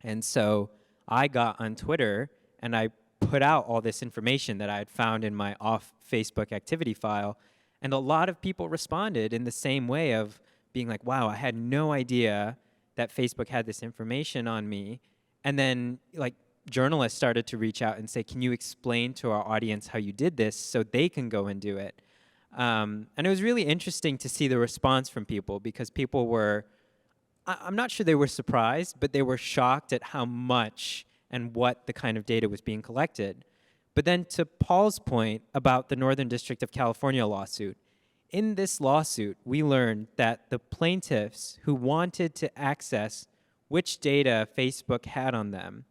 And so I got on Twitter and I put out all this information that I had found in my off Facebook activity file, and a lot of people responded in the same way of being like, wow, I had no idea that Facebook had this information on me. And then journalists started to reach out and say, can you explain to our audience how you did this so they can go and do it? And it was really interesting to see the response from people, because people were, I'm not sure they were surprised, but they were shocked at how much and what the kind of data was being collected. But then to Paul's point about the Northern District of California lawsuit, in this lawsuit, we learned that the plaintiffs who wanted to access which data Facebook had on them,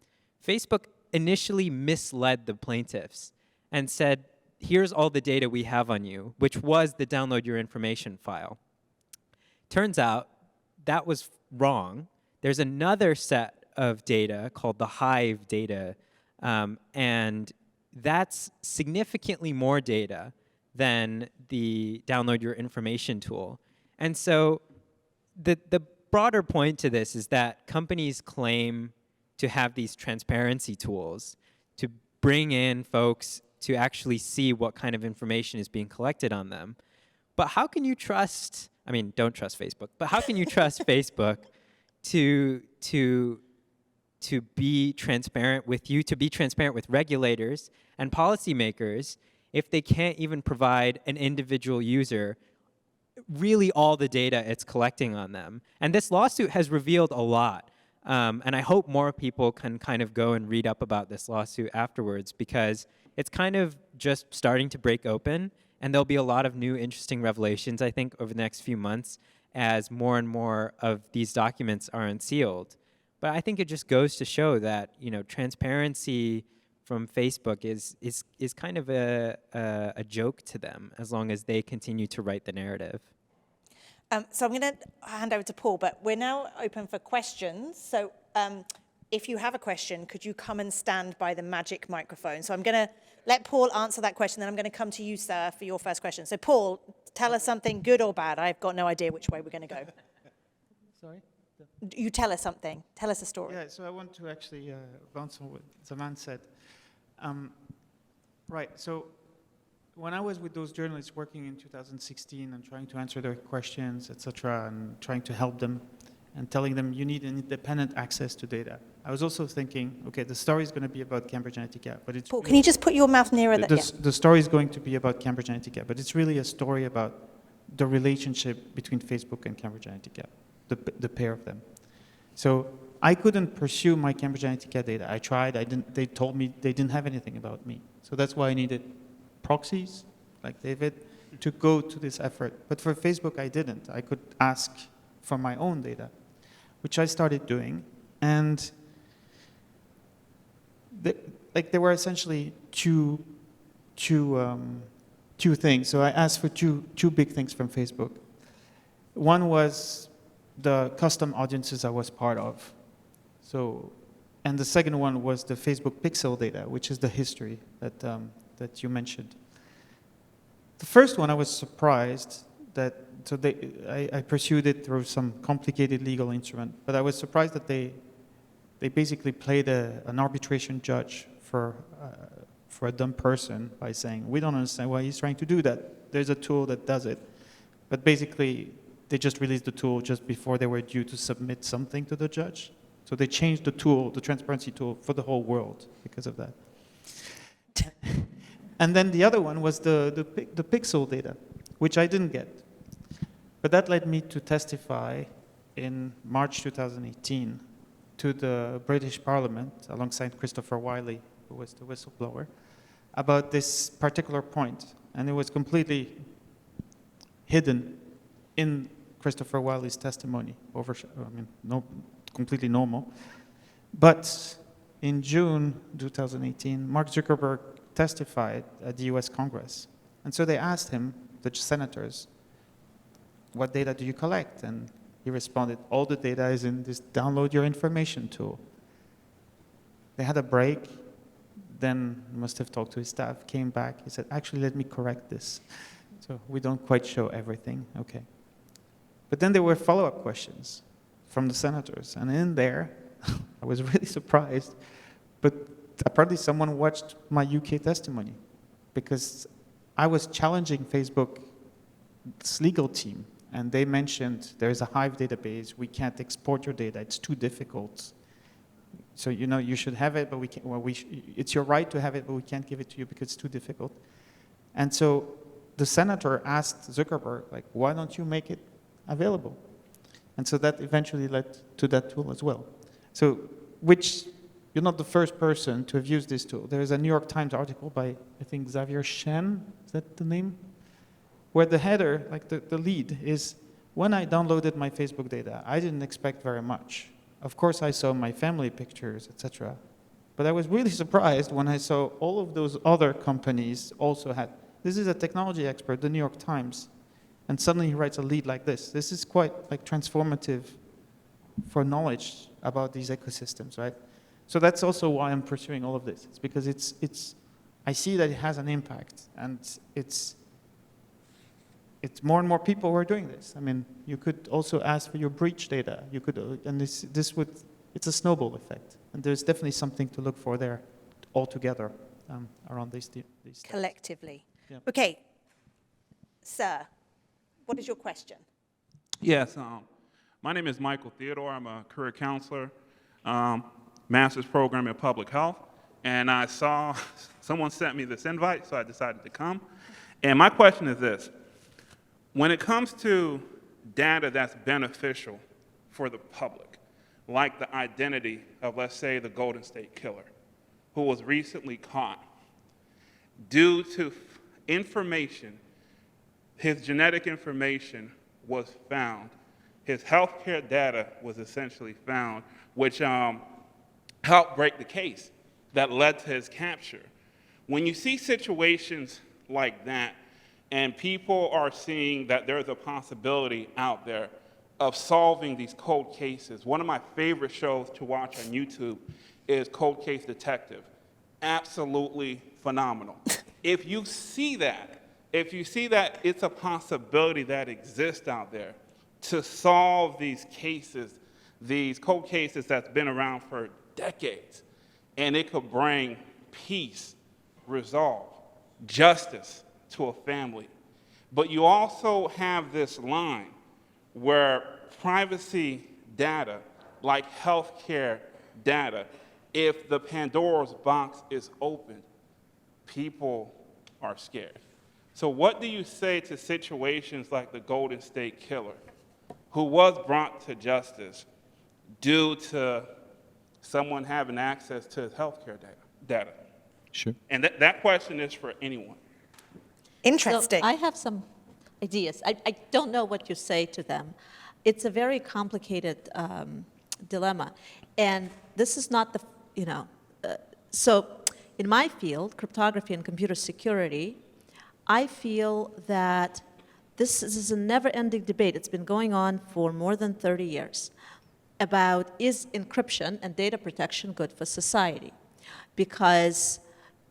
Facebook initially misled the plaintiffs and said, here's all the data we have on you, which was the Download Your Information file. Turns out that was wrong. There's another set of data called the Hive data, and that's significantly more data than the Download Your Information tool. And so the broader point to this is that companies claim to have these transparency tools to bring in folks to actually see what kind of information is being collected on them. But how can you trust, don't trust Facebook, but how can you trust Facebook to be transparent with you, to be transparent with regulators and policymakers if they can't even provide an individual user really all the data it's collecting on them? And this lawsuit has revealed a lot. And I hope more people can kind of go and read up about this lawsuit afterwards, because it's kind of just starting to break open, and there'll be a lot of new interesting revelations, I think, over the next few months as more and more of these documents are unsealed. But I think it just goes to show that, transparency from Facebook is kind of a joke to them, as long as they continue to write the narrative. So I'm going to hand over to Paul, but we're now open for questions. So if you have a question, could you come and stand by the magic microphone? So I'm going to let Paul answer that question, then I'm going to come to you, sir, for your first question. So Paul, tell us something good or bad. I've got no idea which way we're going to go. Sorry? You tell us something. Tell us a story. Yeah, so I want to actually bounce on what Zaman said. Right, so when I was with those journalists working in 2016 and trying to answer their questions, etc., and trying to help them and telling them you need an independent access to data, I was also thinking, okay, the story is going to be about Cambridge Analytica, but it's... Paul, can you just put your mouth nearer? The story is going to be about Cambridge Analytica, but it's really a story about the relationship between Facebook and Cambridge Analytica, the pair of them. So I couldn't pursue my Cambridge Analytica data. I tried. They told me they didn't have anything about me. So that's why I needed proxies, like David, to go to this effort. But for Facebook, I didn't. I could ask for my own data, which I started doing. And there were essentially two things. So I asked for two big things from Facebook. One was the custom audiences I was part of. So, and the second one was the Facebook pixel data, which is the history that you mentioned. The first one, I was surprised that, so I pursued it through some complicated legal instrument, but I was surprised that they basically played an arbitration judge for a dumb person by saying, we don't understand why he's trying to do that. There's a tool that does it. But basically, they just released the tool just before they were due to submit something to the judge. So they changed the tool, the transparency tool, for the whole world because of that. And then the other one was the pixel data, which I didn't get. But that led me to testify in March 2018 to the British Parliament, alongside Christopher Wiley, who was the whistleblower, about this particular point. And it was completely hidden in Christopher Wiley's testimony, completely normal. But in June 2018, Mark Zuckerberg testified at the US Congress. And so they asked him, the senators, what data do you collect? And he responded, all the data is in this download your information tool. They had a break, then must have talked to his staff, came back, he said, actually, let me correct this. So we don't quite show everything, okay. But then there were follow-up questions from the senators, and in there, I was really surprised, but apparently someone watched my UK testimony, because I was challenging Facebook's legal team, and they mentioned there's a Hive database, we can't export your data, it's too difficult. So you should have it, but we can't, it's your right to have it, but we can't give it to you because it's too difficult. And so the senator asked Zuckerberg, like, why don't you make it available? And so that eventually led to that tool as well. So, which, you're not the first person to have used this tool. There is a New York Times article by, I think, Xavier Shen, is that the name? Where the header, like the lead, is, when I downloaded my Facebook data, I didn't expect very much. Of course, I saw my family pictures, etc. But I was really surprised when I saw all of those other companies also had. This is a technology expert, the New York Times, and suddenly he writes a lead like this. This is quite like transformative for knowledge about these ecosystems, right? So that's also why I'm pursuing all of this. It's because I see that it has an impact, and it's more and more people who are doing this. I mean, you could also ask for your breach data. You could, and it's a snowball effect. And there's definitely something to look for there altogether around these collectively. Yeah. Okay, sir, what is your question? Yes, my name is Michael Theodore. I'm a career counselor, master's program in public health. And I saw someone sent me this invite, so I decided to come. And my question is this. When it comes to data that's beneficial for the public, like the identity of, let's say, the Golden State Killer, who was recently caught, due to information, his genetic information was found, his healthcare data was essentially found, which helped break the case that led to his capture. When you see situations like that, and people are seeing that there's a possibility out there of solving these cold cases. One of my favorite shows to watch on YouTube is Cold Case Detective. Absolutely phenomenal. If you see that it's a possibility that exists out there to solve these cases, these cold cases that's been around for decades, and it could bring peace, resolve, justice to a family. But you also have this line where privacy data, like healthcare data, if the Pandora's box is open, people are scared. So what do you say to situations like the Golden State Killer, who was brought to justice due to someone having access to his healthcare data? Sure. And that question is for anyone. Interesting. So I have some ideas. I don't know what you say to them. It's a very complicated dilemma. And this is not so in my field, cryptography and computer security, I feel that This is a never-ending debate. It's been going on for more than 30 years about is encryption and data protection good for society? Because,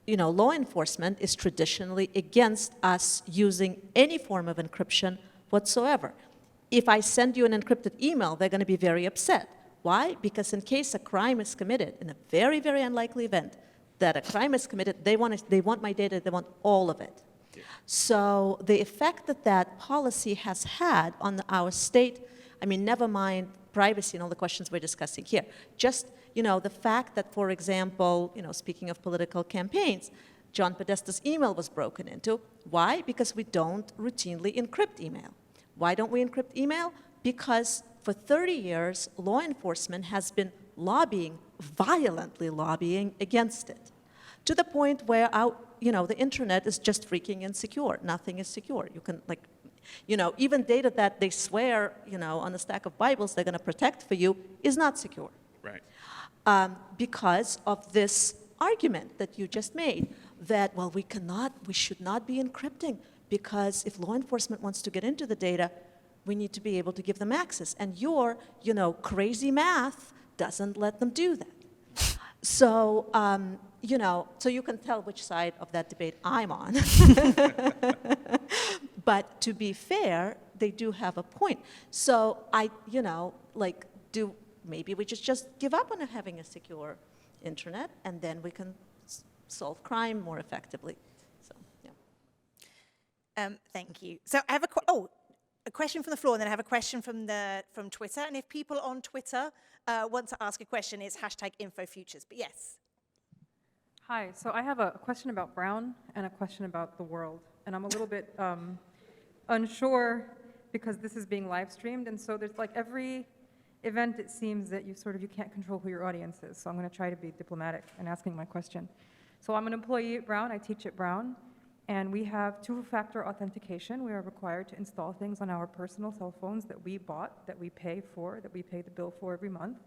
law enforcement is traditionally against us using any form of encryption whatsoever. If I send you an encrypted email, they're going to be very upset. Why? Because in case a crime is committed, in a very, very unlikely event that a crime is committed, they want my data, they want all of it. So the effect that that policy has had on our state, never mind privacy and all the questions we're discussing here, just, the fact that, for example, speaking of political campaigns, John Podesta's email was broken into. Why? Because we don't routinely encrypt email. Why don't we encrypt email? Because for 30 years, law enforcement has been violently lobbying against it, to the point where the internet is just freaking insecure. Nothing is secure. You can, even data that they swear, on a stack of Bibles they're going to protect for you is not secure. Right. Because of this argument that you just made, that, well, we should not be encrypting, because if law enforcement wants to get into the data, we need to be able to give them access. And your, crazy math doesn't let them do that. So, so you can tell which side of that debate I'm on. But to be fair, they do have a point. So maybe we just give up on having a secure internet, and then we can solve crime more effectively. So, yeah. Thank you. So I have a question from the floor, and then I have a question from Twitter. And if people on Twitter want to ask a question, it's #InfoFutures. But yes. Hi, so I have a question about Brown and a question about the world. And I'm a little bit unsure because this is being live streamed. And so there's every event, it seems that you can't control who your audience is. So I'm going to try to be diplomatic in asking my question. So I'm an employee at Brown. I teach at Brown. And we have two-factor authentication. We are required to install things on our personal cell phones that we bought, that we pay for, that we pay the bill for every month.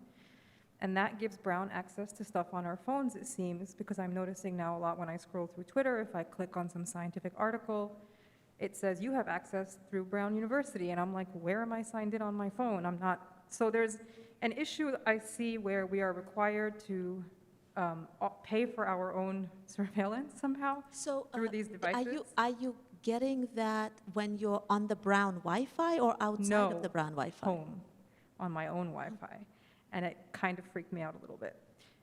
And that gives Brown access to stuff on our phones, it seems, because I'm noticing now a lot when I scroll through Twitter, if I click on some scientific article, it says you have access through Brown University. And I'm like, where am I signed in on my phone? I'm not. So there's an issue I see where we are required to pay for our own surveillance somehow through these devices. Are you getting that when you're on the Brown Wi-Fi or outside of the Brown Wi-Fi? Home, on my own Wi-Fi. And it kind of freaked me out a little bit.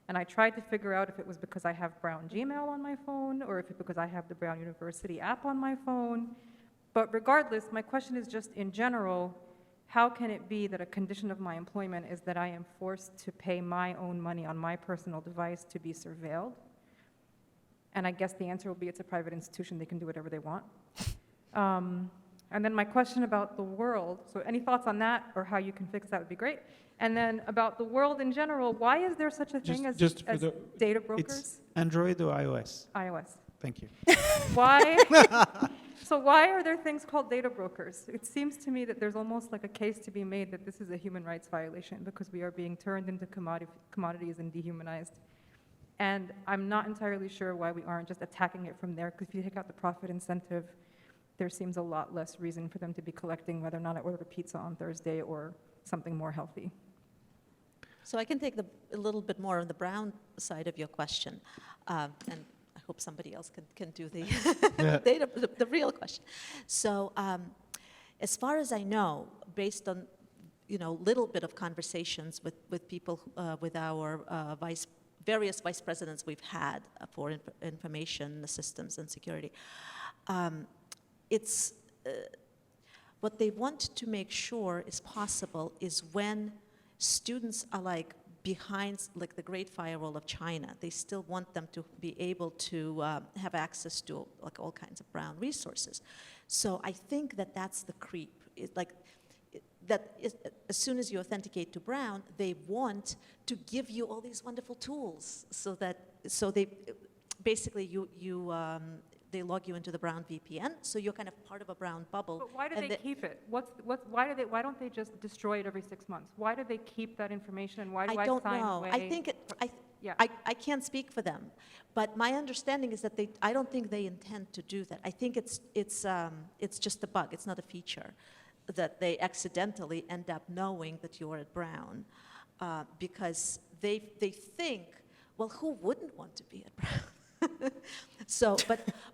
And I tried to figure out if it was because I have Brown Gmail on my phone or if it's because I have the Brown University app on my phone. But regardless, my question is just in general, how can it be that a condition of my employment is that I am forced to pay my own money on my personal device to be surveilled? And I guess the answer will be it's a private institution, they can do whatever they want. And then my question about the world, so any thoughts on that or how you can fix that would be great. And then about the world in general, why is there such a thing as data brokers? It's Android or iOS? iOS. Thank you. Why? So why are there things called data brokers? It seems to me that there's almost like a case to be made that this is a human rights violation because we are being turned into commodities and dehumanized. And I'm not entirely sure why we aren't just attacking it from there, because if you take out the profit incentive, there seems a lot less reason for them to be collecting whether or not I ordered a pizza on Thursday or something more healthy. So I can take a little bit more on the Brown side of your question, and I hope somebody else can do the data, the real question. So as far as I know, based on little bit of conversations with people, with our various vice presidents we've had for information systems and security, it's what they want to make sure is possible is when students are behind the Great Firewall of China, they still want them to be able to have access to all kinds of Brown resources. So I think that's the creep. As soon as you authenticate to Brown, they want to give you all these wonderful tools so they basically they log you into the Brown VPN, so you're kind of part of a Brown bubble. But why do they keep it? Why don't they just destroy it every 6 months? Why do they keep that information, and why do I don't sign know. away? I think Yeah. I can't speak for them, but my understanding is that I don't think they intend to do that. I think it's just a bug. It's not a feature that they accidentally end up knowing that you're at Brown, because they think, well, who wouldn't want to be at Brown? So,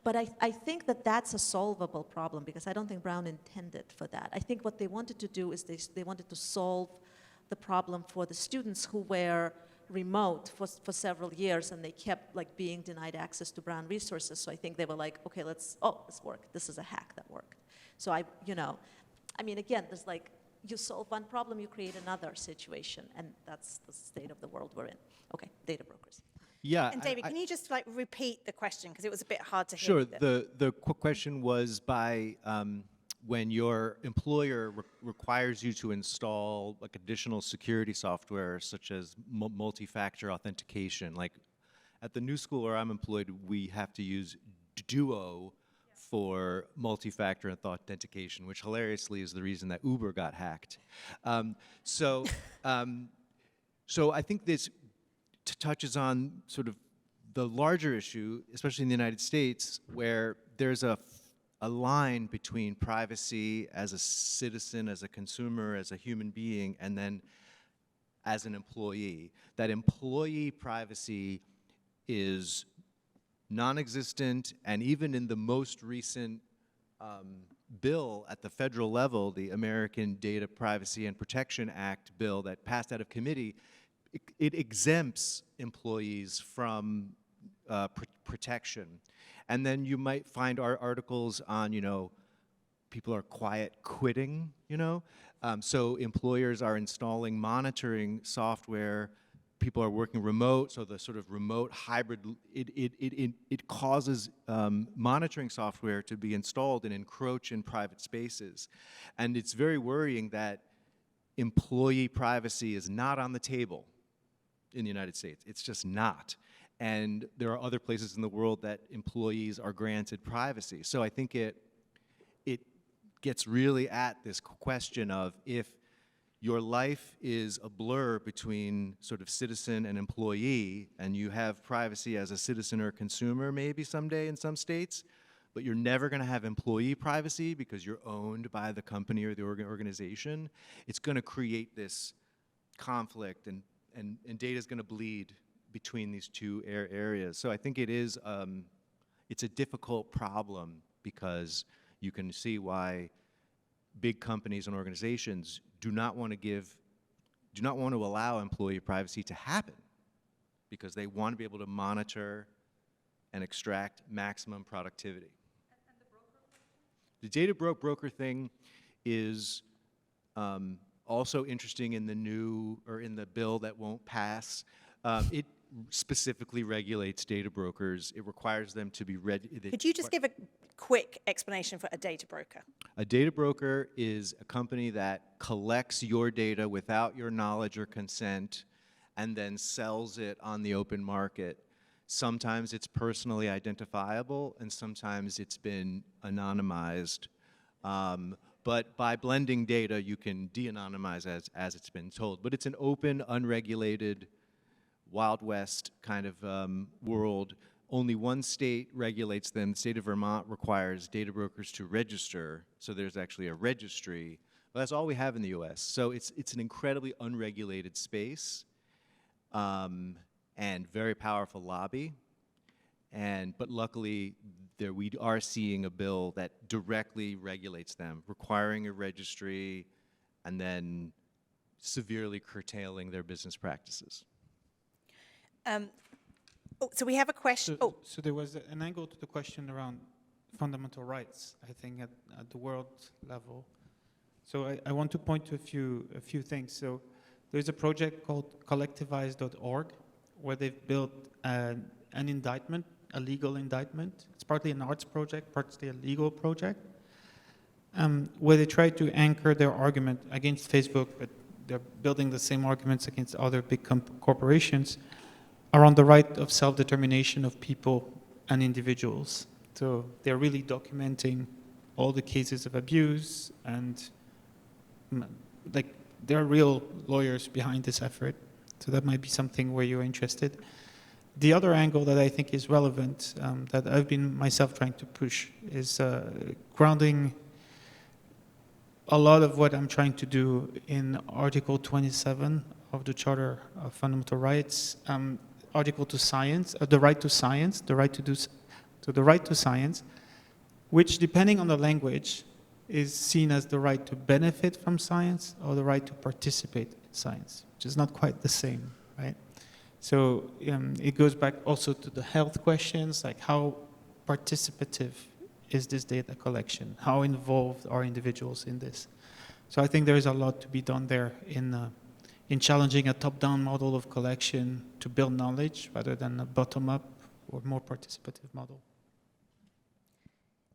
but I think that that's a solvable problem, because I don't think Brown intended for that. I think what they wanted to do is they wanted to solve the problem for the students who were remote for several years, and they kept like being denied access to Brown resources. So I think they were like, okay, this worked. This is a hack that worked. So I mean, again, there's like, you solve one problem, you create another situation, and that's the state of the world we're in. Okay, data brokers. Yeah. And David, can you just like repeat the question, because it was a bit hard to hear? Sure. The question was by when your employer requires you to install like additional security software such as multi-factor authentication. Like at the new school where I'm employed, we have to use Duo for multi-factor authentication, which hilariously is the reason that Uber got hacked. So I think this touches on sort of the larger issue, especially in the United States, where there's a line between privacy as a citizen, as a consumer, as a human being, and then as an employee. That employee privacy is non-existent, and even in the most recent bill at the federal level, the American Data Privacy and Protection Act bill that passed out of committee, it exempts employees from protection. And then you might find articles on, people are quiet quitting, So employers are installing monitoring software. People are working remote, so the sort of remote hybrid, it causes monitoring software to be installed and encroach in private spaces. And it's very worrying that employee privacy is not on the table in the United States. It's just not. And there are other places in the world that employees are granted privacy. So I think it gets really at this question of, if your life is a blur between sort of citizen and employee, and you have privacy as a citizen or consumer maybe someday in some states, but you're never going to have employee privacy because you're owned by the company or the organization, it's going to create this conflict, and data is going to bleed between these two areas. So I think it is, it's a difficult problem, because you can see why big companies and organizations do not want to allow employee privacy to happen, because they want to be able to monitor and extract maximum productivity. And the broker question? The data broker thing is also interesting in the bill that won't pass. It specifically regulates data brokers. It requires them to be Could you just give a quick explanation for a data broker? A data broker is a company that collects your data without your knowledge or consent and then sells it on the open market. Sometimes it's personally identifiable, and sometimes it's been anonymized. But by blending data, you can de-anonymize as it's been told. But it's an open, unregulated, Wild West kind of world. Only one state regulates them. The state of Vermont requires data brokers to register, so there's actually a registry. Well, that's all we have in the US. So it's an incredibly unregulated space, and very powerful lobby. But luckily, we are seeing a bill that directly regulates them, requiring a registry and then severely curtailing their business practices. So we have a question. So there was an angle to the question around fundamental rights, I think, at the world level. So I want to point to a few things. So there's a project called collectivize.org, where they've built an indictment, a legal indictment. It's partly an arts project, partly a legal project, where they try to anchor their argument against Facebook, but they're building the same arguments against other big corporations, around the right of self-determination of people and individuals. So they're really documenting all the cases of abuse, and like there are real lawyers behind this effort. So that might be something where you're interested. The other angle that I think is relevant, that I've been myself trying to push, is grounding a lot of what I'm trying to do in Article 27 of the Charter of Fundamental Rights, Article to Science, the right to science, the right to science, which, depending on the language, is seen as the right to benefit from science or the right to participate in science, which is not quite the same, right? So it goes back also to the health questions, like how participative is this data collection? How involved are individuals in this? So I think there is a lot to be done there in challenging a top-down model of collection to build knowledge rather than a bottom-up or more participative model.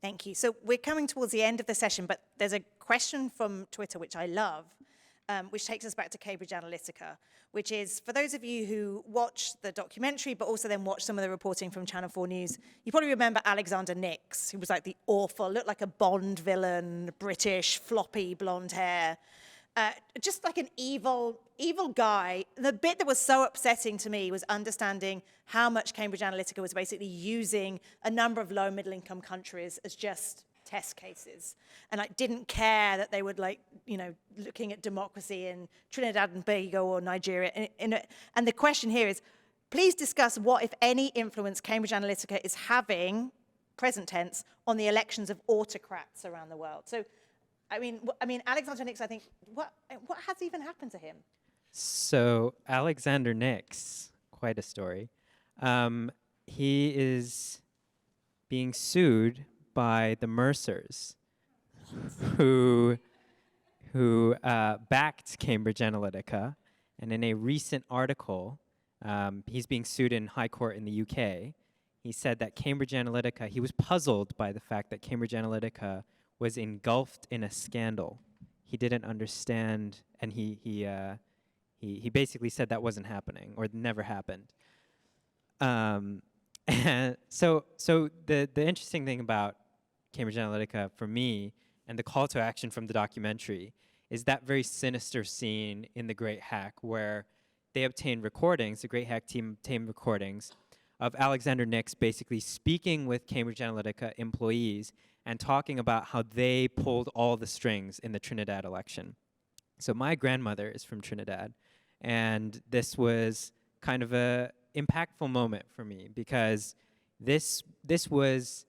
Thank you. So we're coming towards the end of the session, but there's a question from Twitter, which I love, which takes us back to Cambridge Analytica, which is, for those of you who watched the documentary, but also then watched some of the reporting from Channel 4 News, you probably remember Alexander Nix, who was like the awful, looked like a Bond villain, British, floppy blonde hair, just like an evil guy. The bit that was so upsetting to me was understanding how much Cambridge Analytica was basically using a number of low middle income countries as just test cases, and like didn't care that they would, like, you know, looking at democracy in Trinidad and Tobago or Nigeria. And the question here is, please discuss what, if any, influence Cambridge Analytica is having, present tense, on the elections of autocrats around the world. So, I mean, Alexander Nix, I think, what has even happened to him? So Alexander Nix, quite a story. He is being sued by the Mercers, who backed Cambridge Analytica, and in a recent article, he's being sued in High Court in the UK. He said that Cambridge Analytica, he was puzzled by the fact that Cambridge Analytica was engulfed in a scandal. He didn't understand, and he basically said that wasn't happening or never happened. And so the interesting thing about Cambridge Analytica for me, and the call to action from the documentary, is that very sinister scene in The Great Hack where they obtained recordings, the Great Hack team obtained recordings of Alexander Nix basically speaking with Cambridge Analytica employees and talking about how they pulled all the strings in the Trinidad election. So my grandmother is from Trinidad, and this was kind of a impactful moment for me because this was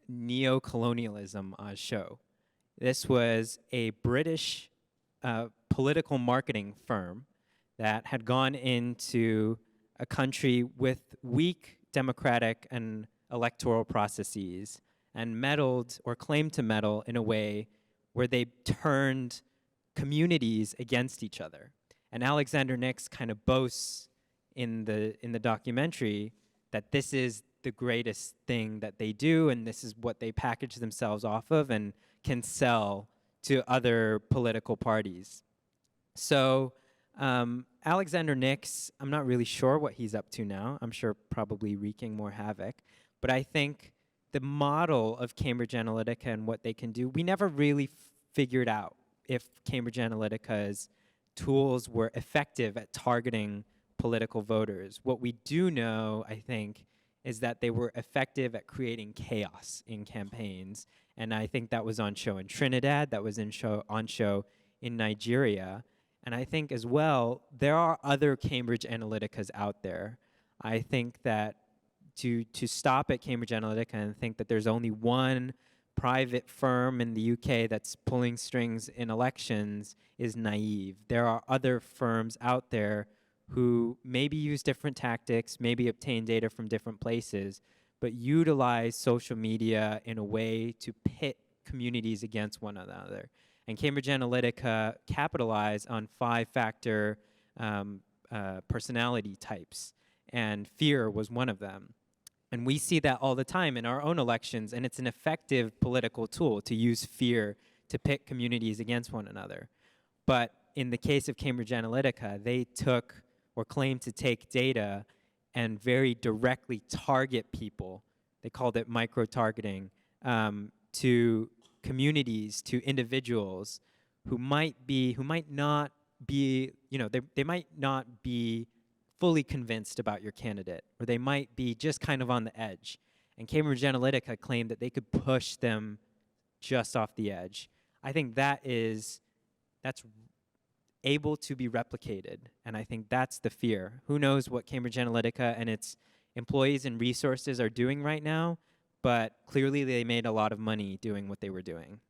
neo-colonialism on show. This was a British political marketing firm that had gone into a country with weak democratic and electoral processes and meddled or claimed to meddle in a way where they turned communities against each other. And Alexander Nix kind of boasts in the documentary that this is the greatest thing that they do, and this is what they package themselves off of and can sell to other political parties. So Alexander Nix, I'm not really sure what he's up to now. I'm sure probably wreaking more havoc. But I think the model of Cambridge Analytica and what they can do, we never really figured out if Cambridge Analytica's tools were effective at targeting political voters. What we do know, I think, is that they were effective at creating chaos in campaigns. And I think that was on show in Trinidad, that was on show in Nigeria. And I think as well, there are other Cambridge Analyticas out there. I think that to stop at Cambridge Analytica and think that there's only one private firm in the UK that's pulling strings in elections is naive. There are other firms out there who maybe use different tactics, maybe obtain data from different places, but utilize social media in a way to pit communities against one another. And Cambridge Analytica capitalized on 5-factor personality types, and fear was one of them. And we see that all the time in our own elections, and it's an effective political tool to use fear to pit communities against one another. But in the case of Cambridge Analytica, they took or claimed to take data and very directly target people. They called it micro-targeting to communities, to individuals who might not be, they might not be fully convinced about your candidate, or they might be just kind of on the edge. And Cambridge Analytica claimed that they could push them just off the edge. I think that's able to be replicated, and I think that's the fear. Who knows what Cambridge Analytica and its employees and resources are doing right now, but clearly they made a lot of money doing what they were doing.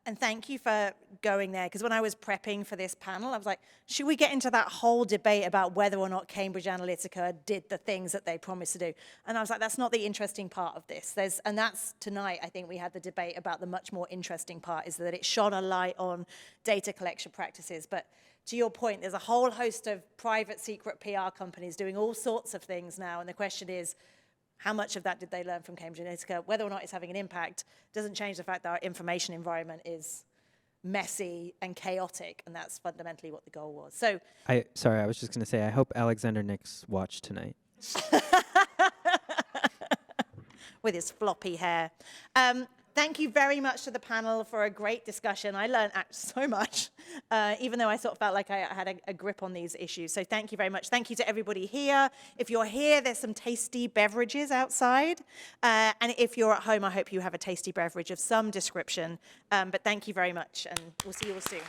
And thank you for going there, because when I was prepping for this panel, I was like, should we get into that whole debate about whether or not Cambridge Analytica did the things that they promised to do? And I was like, that's not the interesting part of this. And that's tonight, I think we had the debate about the much more interesting part, is that it shone a light on data collection practices. But to your point, there's a whole host of private secret PR companies doing all sorts of things now. And the question is, how much of that did they learn from Cambridge Analytica? Whether or not it's having an impact doesn't change the fact that our information environment is messy and chaotic, and that's fundamentally what the goal was. So, Sorry, I was just going to say, I hope Alexander Nix watched tonight. with his floppy hair. Thank you very much to the panel for a great discussion. I learned so much, even though I sort of felt like I had a grip on these issues. So thank you very much. Thank you to everybody here. If you're here, there's some tasty beverages outside. And if you're at home, I hope you have a tasty beverage of some description. But thank you very much, and we'll see you all soon.